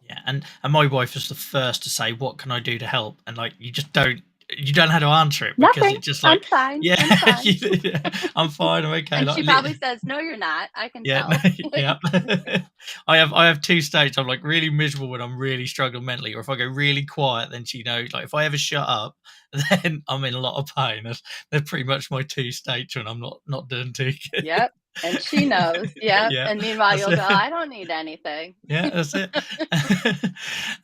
Yeah, and my wife was the first to say, "What can I do to help?" And like, you just don't. you don't know how to answer it because Nothing. it's just I'm like, fine. yeah, I'm fine. yeah, I'm fine, I'm okay. And Like, she probably says, "No, you're not. I can yeah, no, tell." yeah. I have two states. I'm like really miserable when I'm really struggling mentally, or if I go really quiet, then she knows. Like if I ever shut up, then I'm in a lot of pain. They're pretty much my two states when I'm not doing too good. Yep. And she knows. Yep. Yeah, And meanwhile, that's you'll it. go, "I don't need anything." Yeah, that's it.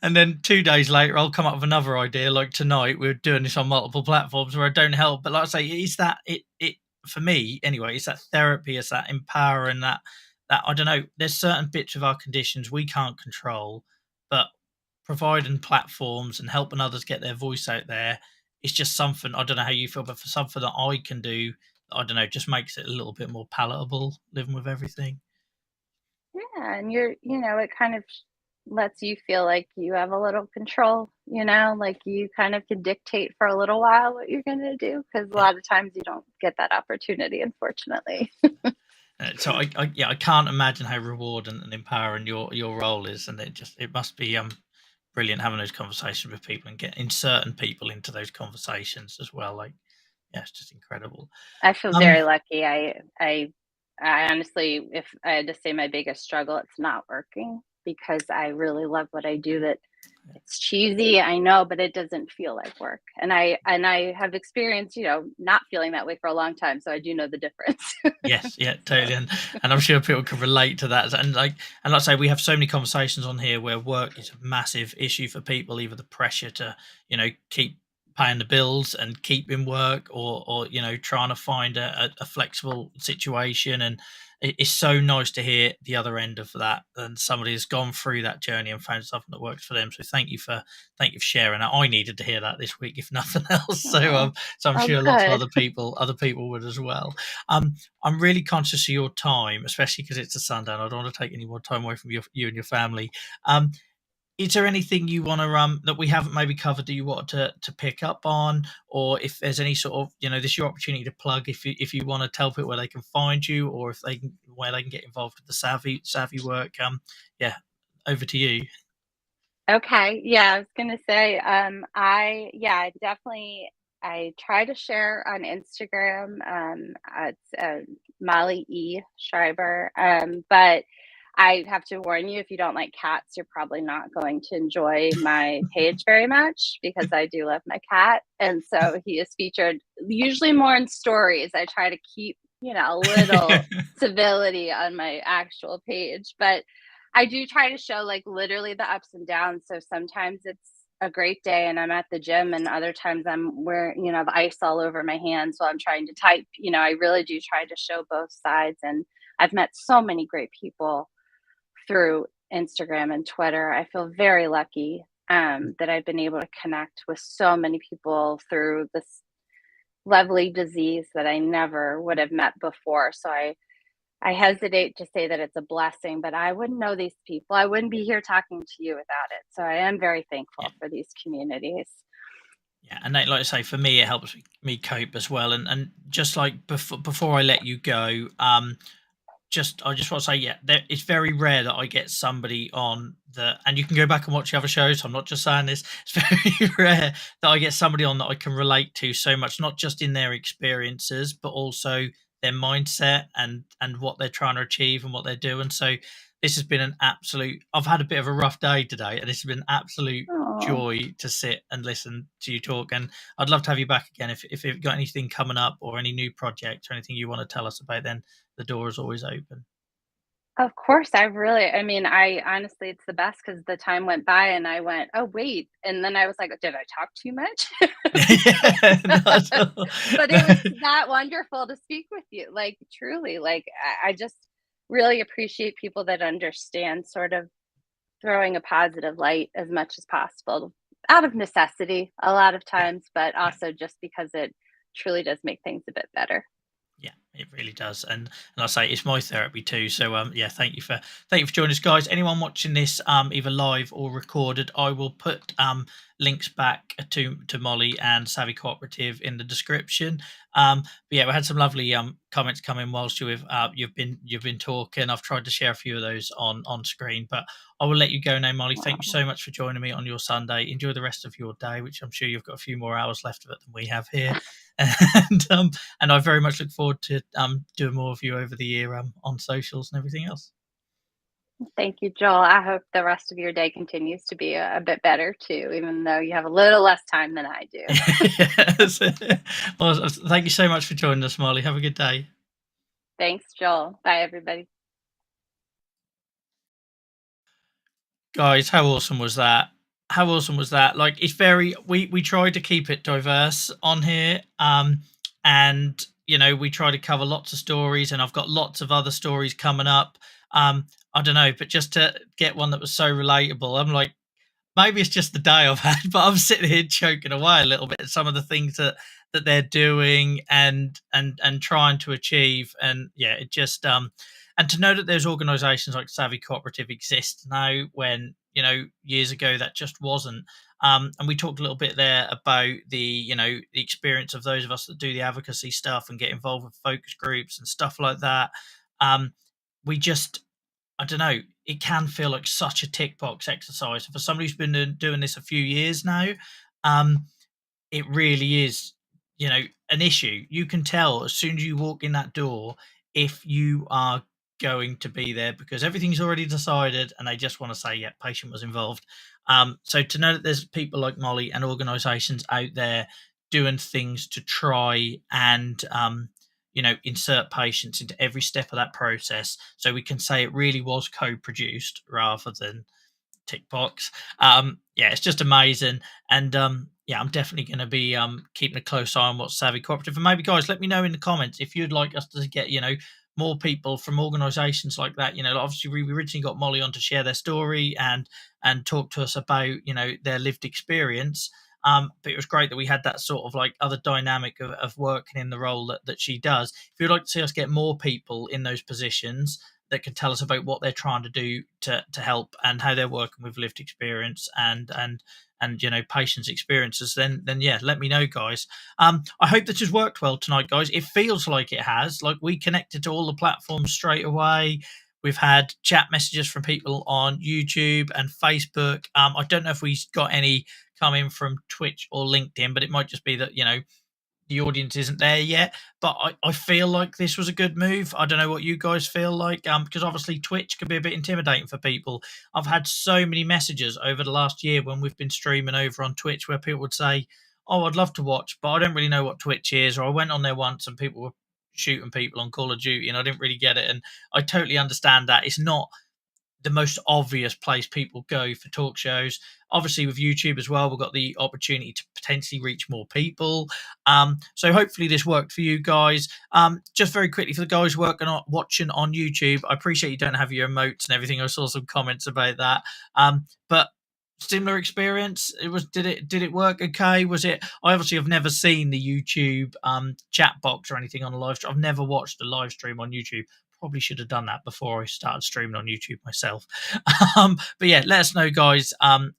And then 2 days later, I'll come up with another idea. Like tonight, we're doing this on multiple platforms where I don't help. But like I say, it's that it for me anyway. It's that therapy. It's that empowering. That I don't know. There's certain bits of our conditions we can't control, but providing platforms and helping others get their voice out there, it's just something. I don't know how you feel, but for something that I can do, I don't know, just makes it a little bit more palatable living with everything. Yeah, and it kind of lets you feel like you have a little control, like you kind of can dictate for a little while what you're going to do because a Yeah. lot of times you don't get that opportunity, unfortunately. So I can't imagine how rewarding and empowering your role is, and it must be brilliant having those conversations with people and getting certain people into those conversations as well. Like, yeah, it's just incredible. I feel Um, very lucky. I honestly, if I had to say my biggest struggle, it's not working because I really love what I do. That it's cheesy, I know, but it doesn't feel like work. And I have experienced, not feeling that way for a long time, so I do know the difference. yes, yeah, totally, and I'm sure people can relate to that. And like I say, we have so many conversations on here where work is a massive issue for people, either the pressure to keep paying the bills and keep in work, or trying to find a flexible situation. And it's so nice to hear the other end of that, and somebody has gone through that journey and found something that works for them. So thank you for sharing that. I needed to hear that this week, if nothing else. Oh, So I'm oh, sure lots of good. other people would as well. I'm really conscious of your time, especially because it's a sundown. I don't want to take any more time away from you and your family. Um, is there anything you want to that we haven't maybe covered that you want to pick up on, or if there's any sort of this is your opportunity to plug if you want to tell people where they can find you, or if they can where they can get involved with the savvy work? Yeah, over to you. Okay. Yeah, I was gonna say, I definitely I try to share on Instagram. It's Molly Schreiber. But I have to warn you, if you don't like cats, you're probably not going to enjoy my page very much because I do love my cat, and so he is featured usually more in stories. I try to keep a little civility on my actual page, but I do try to show like literally the ups and downs. So sometimes it's a great day and I'm at the gym, and other times I'm wearing, the ice all over my hands while I'm trying to type. I really do try to show both sides. And I've met so many great people through Instagram and Twitter. I feel very lucky that I've been able to connect with so many people through this lovely disease that I never would have met before. So I hesitate to say that it's a blessing, but I wouldn't know these people. I wouldn't be here talking to you without it. So I am very Yeah. thankful for these communities. Yeah, and like I say, for me, it helps me cope as well. And just like before I let you go, I just want to say, yeah, it's very rare that I get somebody on and you can go back and watch the other shows. I'm not just saying this. It's very rare that I get somebody on that I can relate to so much, not just in their experiences, but also their mindset and what they're trying to achieve and what they're doing. So this has been an absolute. I've had a bit of a rough day today, and this has been an absolute Oh, joy to sit and listen to you talk. And I'd love to have you back again if you've got anything coming up or any new projects or anything you want to tell us about. Then the door is always open. of course. I mean, I honestly, it's the best because the time went by and I went, oh, wait. And then I was like, did I talk too much? Yeah, not at all. But No. it was that wonderful to speak with you. Like, truly, like, I just really appreciate people that understand sort of throwing a positive light as much as possible out of necessity a lot of Yeah, times, but yeah, also just because it truly does make things a bit better. yeah. It really does, and I say it's my therapy too. So yeah, thank you for joining us, guys. Anyone watching this either live or recorded, I will put links back to Molly and Savvy Cooperative in the description. But yeah, we had some lovely comments come in whilst you've been talking. I've tried to share a few of those on screen, but I will let you go now, Molly. Thank you so much for joining me on your Sunday. Enjoy the rest of your day, which I'm sure you've got a few more hours left of it than we have here. And I very much look forward to doing more of you over the year on socials and everything else. Thank you, Joel. I hope the rest of your day continues to be a bit better too, even though you have a little less time than I do. Yes. Well, thank you so much for joining us, Molly. Have a good day. Thanks, Joel. Bye, everybody. Guys, how awesome was that? How awesome was that? Like, it's very we try to keep it diverse on here, and we try to cover lots of stories, and I've got lots of other stories coming up. I don't know, but just to get one that was so relatable, I'm like, maybe it's just the day I've had, but I'm sitting here choking away a little bit at some of the things that they're doing and trying to achieve. And yeah, it just and to know that there's organizations like Savvy Cooperative exist now, when years ago that just wasn't. And we talked a little bit there about the experience of those of us that do the advocacy stuff and get involved with focus groups and stuff like that. We just, I don't know, it can feel like such a tick box exercise. For somebody who's been doing this a few years now, it really is, an issue. You can tell as soon as you walk in that door if you are going to be there, because everything's already decided and they just want to say, yeah, patient was involved. So to know that there's people like Molly and organizations out there doing things to try and insert patients into every step of that process, so we can say it really was co-produced rather than tick box. Yeah, it's just amazing. And yeah, I'm definitely going to be keeping a close eye on what's Savvy Cooperative. And maybe, guys, let me know in the comments if you'd like us to get more people from organizations like that. Obviously we originally got Molly on to share their story and talk to us about their lived experience. But it was great that we had that sort of like other dynamic of working in the role that she does. If you'd like to see us get more people in those positions that can tell us about what they're trying to do to help and how they're working with lived experience and patients' experiences, then yeah, let me know, guys. I hope this has worked well tonight, guys. It feels like it has. Like, we connected to all the platforms straight away. We've had chat messages from people on YouTube and Facebook. I don't know if we got any coming from Twitch or LinkedIn, but it might just be that the audience isn't there yet. But I feel like this was a good move. I don't know what you guys feel like, because obviously Twitch can be a bit intimidating for people. I've had so many messages over the last year when we've been streaming over on Twitch where people would say, oh, I'd love to watch, but I don't really know what Twitch is. Or I went on there once and people were shooting people on Call of Duty and I didn't really get it. And I totally understand that. It's not the most obvious place people go for talk shows. Obviously, with YouTube as well, we've got the opportunity to potentially reach more people. So hopefully this worked for you guys. Just very quickly, for the guys watching on YouTube, I appreciate you don't have your emotes and everything. I saw some comments about that. But similar experience. Did it work okay? Was it? I obviously have never seen the YouTube chat box or anything on a live stream. I've never watched a live stream on YouTube. Probably should have done that before I started streaming on YouTube myself. But yeah, let us know, guys,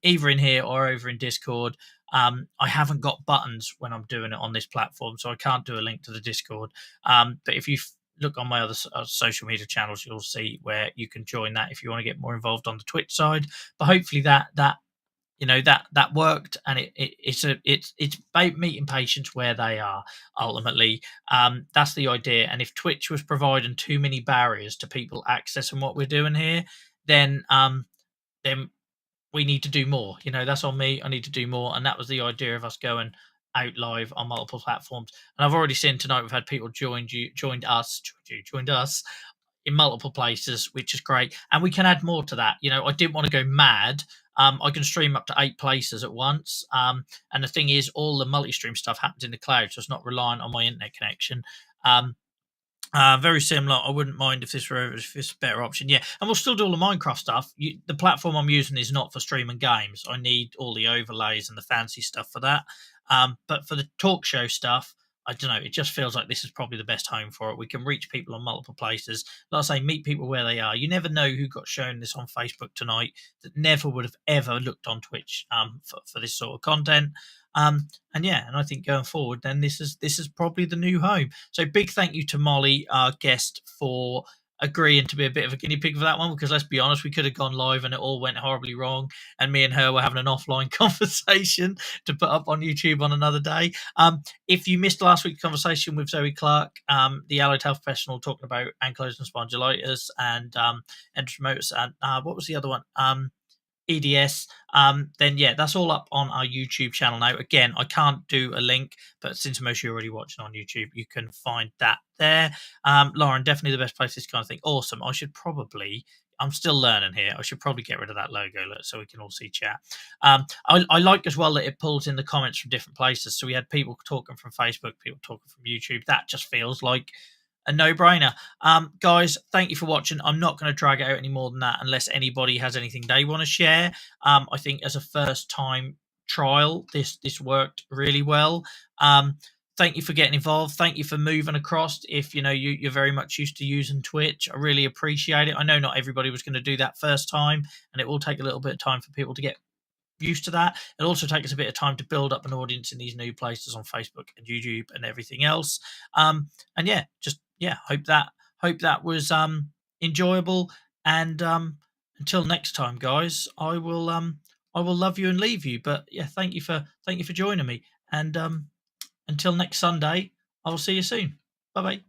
either in here or over in Discord. I haven't got buttons when I'm doing it on this platform, so I can't do a link to the Discord. But if you look on my other social media channels, you'll see where you can join that if you want to get more involved on the Twitch side. But hopefully that worked, and it's about meeting patients where they are ultimately. That's the idea. And if Twitch was providing too many barriers to people accessing what we're doing here, then we need to do more. That's on me. I need to do more, and that was the idea of us going out live on multiple platforms. And I've already seen tonight we've had people joined us in multiple places, which is great. And we can add more to that. I didn't want to go mad. I can stream up to 8 places at once. And the thing is, all the multi-stream stuff happens in the cloud, so it's not reliant on my internet connection. Very similar. I wouldn't mind if this were a better option. Yeah, and we'll still do all the Minecraft stuff. The platform I'm using is not for streaming games. I need all the overlays and the fancy stuff for that. But for the talk show stuff, I don't know, it just feels like this is probably the best home for it. We can reach people on multiple places. Like I say, meet people where they are. You never know who got shown this on Facebook tonight that never would have ever looked on Twitch for this sort of content. And yeah, and I think going forward, then this is probably the new home. So big thank you to Molly, our guest, for agreeing to be a bit of a guinea pig for that one, because let's be honest, we could have gone live and it all went horribly wrong, and me and her were having an offline conversation to put up on YouTube on another day. If you missed last week's conversation with Zoe Clark, the allied health professional, talking about ankylosing spondylitis and endometriosis, and what was the other one? EDS, then yeah, that's all up on our YouTube channel now. Again, I can't do a link, but since most of you are already watching on YouTube, you can find that there. Lauren, definitely the best place for this kind of thing. Awesome. I'm still learning here. I should probably get rid of that logo so we can all see chat. I like as well that it pulls in the comments from different places. So we had people talking from Facebook, people talking from YouTube. That just feels like a no-brainer. Guys, thank you for watching. I'm not going to drag it out any more than that unless anybody has anything they want to share. I think as a first-time trial, this worked really well. Thank you for getting involved. Thank you for moving across. If you're very much used to using Twitch, I really appreciate it. I know not everybody was going to do that first time, and it will take a little bit of time for people to get used to that. It'll also take us a bit of time to build up an audience in these new places on Facebook and YouTube and everything else. And hope that was enjoyable. And until next time, guys, I will love you and leave you. But yeah, thank you for joining me. And until next Sunday, I will see you soon. Bye bye.